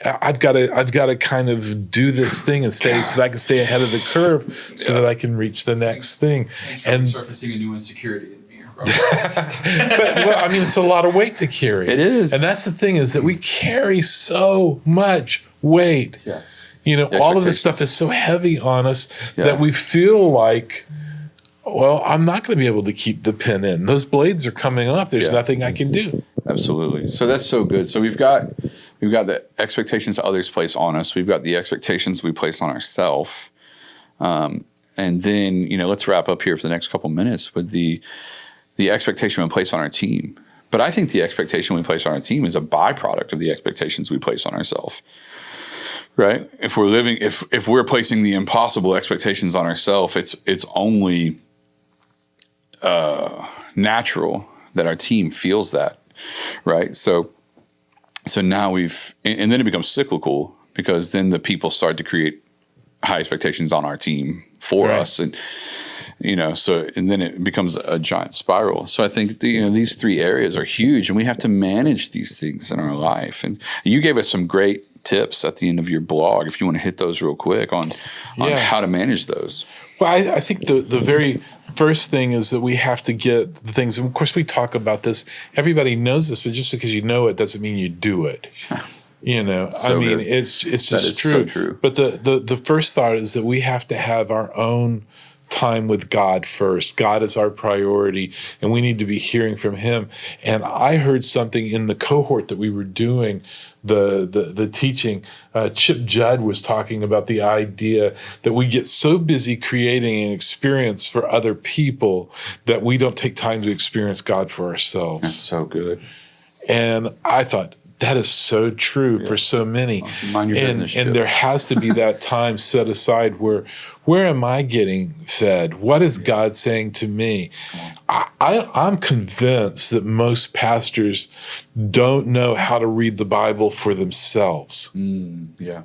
I've got to kind of do this thing and stay so that I can stay ahead of the curve so that I can reach the next thing. And surfacing a new insecurity in me. But it's a lot of weight to carry. It is. And that's the thing, is that we carry so much weight. Yeah. All of this stuff is so heavy on us that we feel like, well, I'm not going to be able to keep the pin in. Those blades are coming off. There's nothing I can do. Absolutely. So that's so good. So we've got the expectations others place on us. We've got the expectations we place on ourselves. And then, let's wrap up here for the next couple minutes with the expectation we place on our team. But I think the expectation we place on our team is a byproduct of the expectations we place on ourselves. Right? If we're placing the impossible expectations on ourselves, it's only natural that our team feels that. Right. So now and then it becomes cyclical, because then the people start to create high expectations on our team for us. And, and then it becomes a giant spiral. So I think these three areas are huge, and we have to manage these things in our life. And you gave us some great tips at the end of your blog, if you want to hit those real quick on how to manage those. Well, I think the very first thing is that we have to get the things, and of course we talk about this, everybody knows this, but just because you know it doesn't mean you do it. So good. It's just true. So true. But the first thought is that we have to have our own time with God first. God is our priority, and we need to be hearing from him. And I heard something in the cohort that we were doing, the teaching. Chip Judd was talking about the idea that we get so busy creating an experience for other people that we don't take time to experience God for ourselves. That's so good. And I thought, that is so true for so many. Well, mind your business, and there has to be that time set aside where am I getting fed? What is God saying to me? I'm convinced that most pastors don't know how to read the Bible for themselves. Yeah.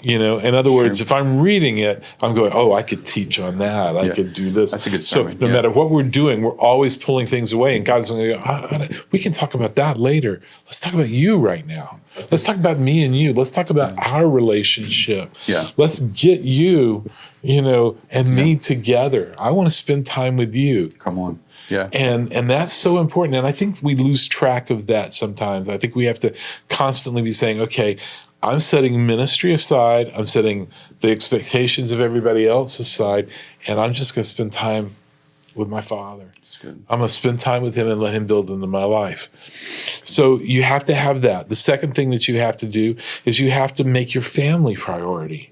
In other words, if I'm reading it, I'm going, I could teach on that. I could do this. That's a good So sermon. no matter what we're doing, we're always pulling things away. And God's going to go, we can talk about that later. Let's talk about you right now. Let's talk about me and you. Let's talk about our relationship. Yeah. Let's get you and me together. I want to spend time with you. Come on. Yeah. And that's so important. And I think we lose track of that sometimes. I think we have to constantly be saying, okay, I'm setting ministry aside. I'm setting the expectations of everybody else aside. And I'm just going to spend time with my Father. That's good. I'm going to spend time with him and let him build into my life. So you have to have that. The second thing that you have to do is you have to make your family priority.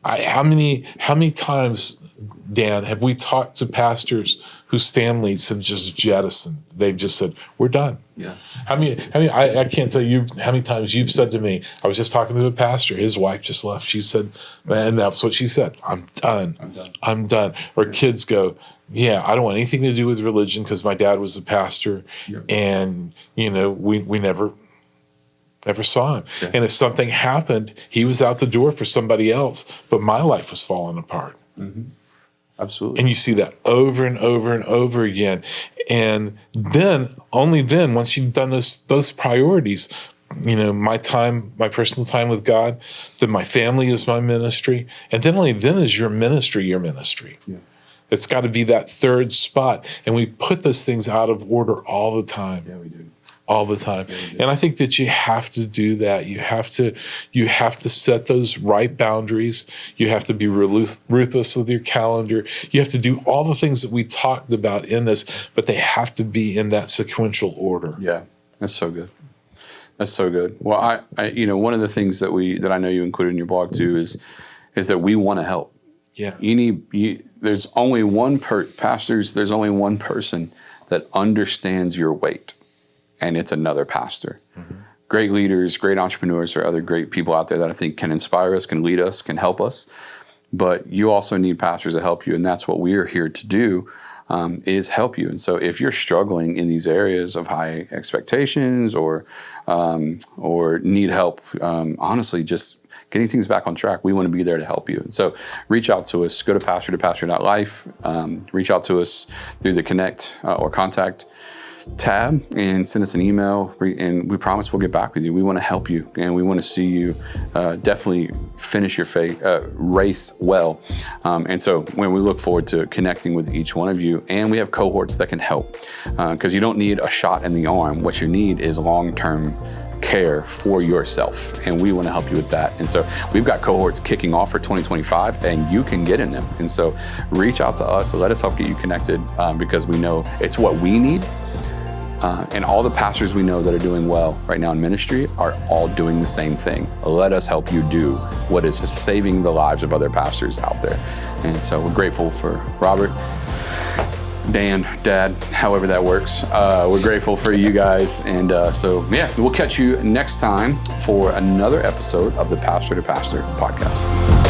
How many times, Dan, have we talked to pastors whose families have just jettisoned? They've just said, we're done. Yeah. I can't tell you how many times you've said to me, I was just talking to a pastor, his wife just left. She said, and that's what she said, I'm done. Or kids go, yeah, I don't want anything to do with religion because my dad was a pastor. Yeah. And, we never saw him. Yeah. And if something happened, he was out the door for somebody else, but my life was falling apart. Mm-hmm. Absolutely. And you see that over and over and over again. And then, only then, once you've done those priorities, my personal time with God, then my family is my ministry. And then only then is your ministry your ministry. Yeah. It's got to be that third spot. And we put those things out of order all the time. Yeah, we do. All the time. And I think that you have to do that. You have to set those right boundaries. You have to be ruthless with your calendar. You have to do all the things that we talked about in this, but they have to be in that sequential order. Yeah, that's so good. That's so good. Well, I one of the things that I know you included in your blog too is that we want to help. Yeah. There's only one pastors. There's only one person that understands your weight. And it's another pastor. Mm-hmm. Great leaders, great entrepreneurs, or other great people out there that I think can inspire us, can lead us, can help us. But you also need pastors to help you, and that's what we are here to do, is help you. And so if you're struggling in these areas of high expectations or need help, honestly, just getting things back on track, we want to be there to help you. And so reach out to us. Go to pastor2pastor.life. Reach out to us through the connect or contact tab and send us an email, and we promise we'll get back with you. We want to help you, and we want to see you definitely finish your race well. And so when we look forward to connecting with each one of you, and we have cohorts that can help, because you don't need a shot in the arm. What you need is long-term care for yourself, and we want to help you with that. And so we've got cohorts kicking off for 2025, and you can get in them. And so reach out to us, let us help get you connected, because we know it's what we need. And all the pastors we know that are doing well right now in ministry are all doing the same thing. Let us help you do what is saving the lives of other pastors out there. And so we're grateful for Robert, Dan, Dad, however that works. We're grateful for you guys. And we'll catch you next time for another episode of the Pastor to Pastor podcast.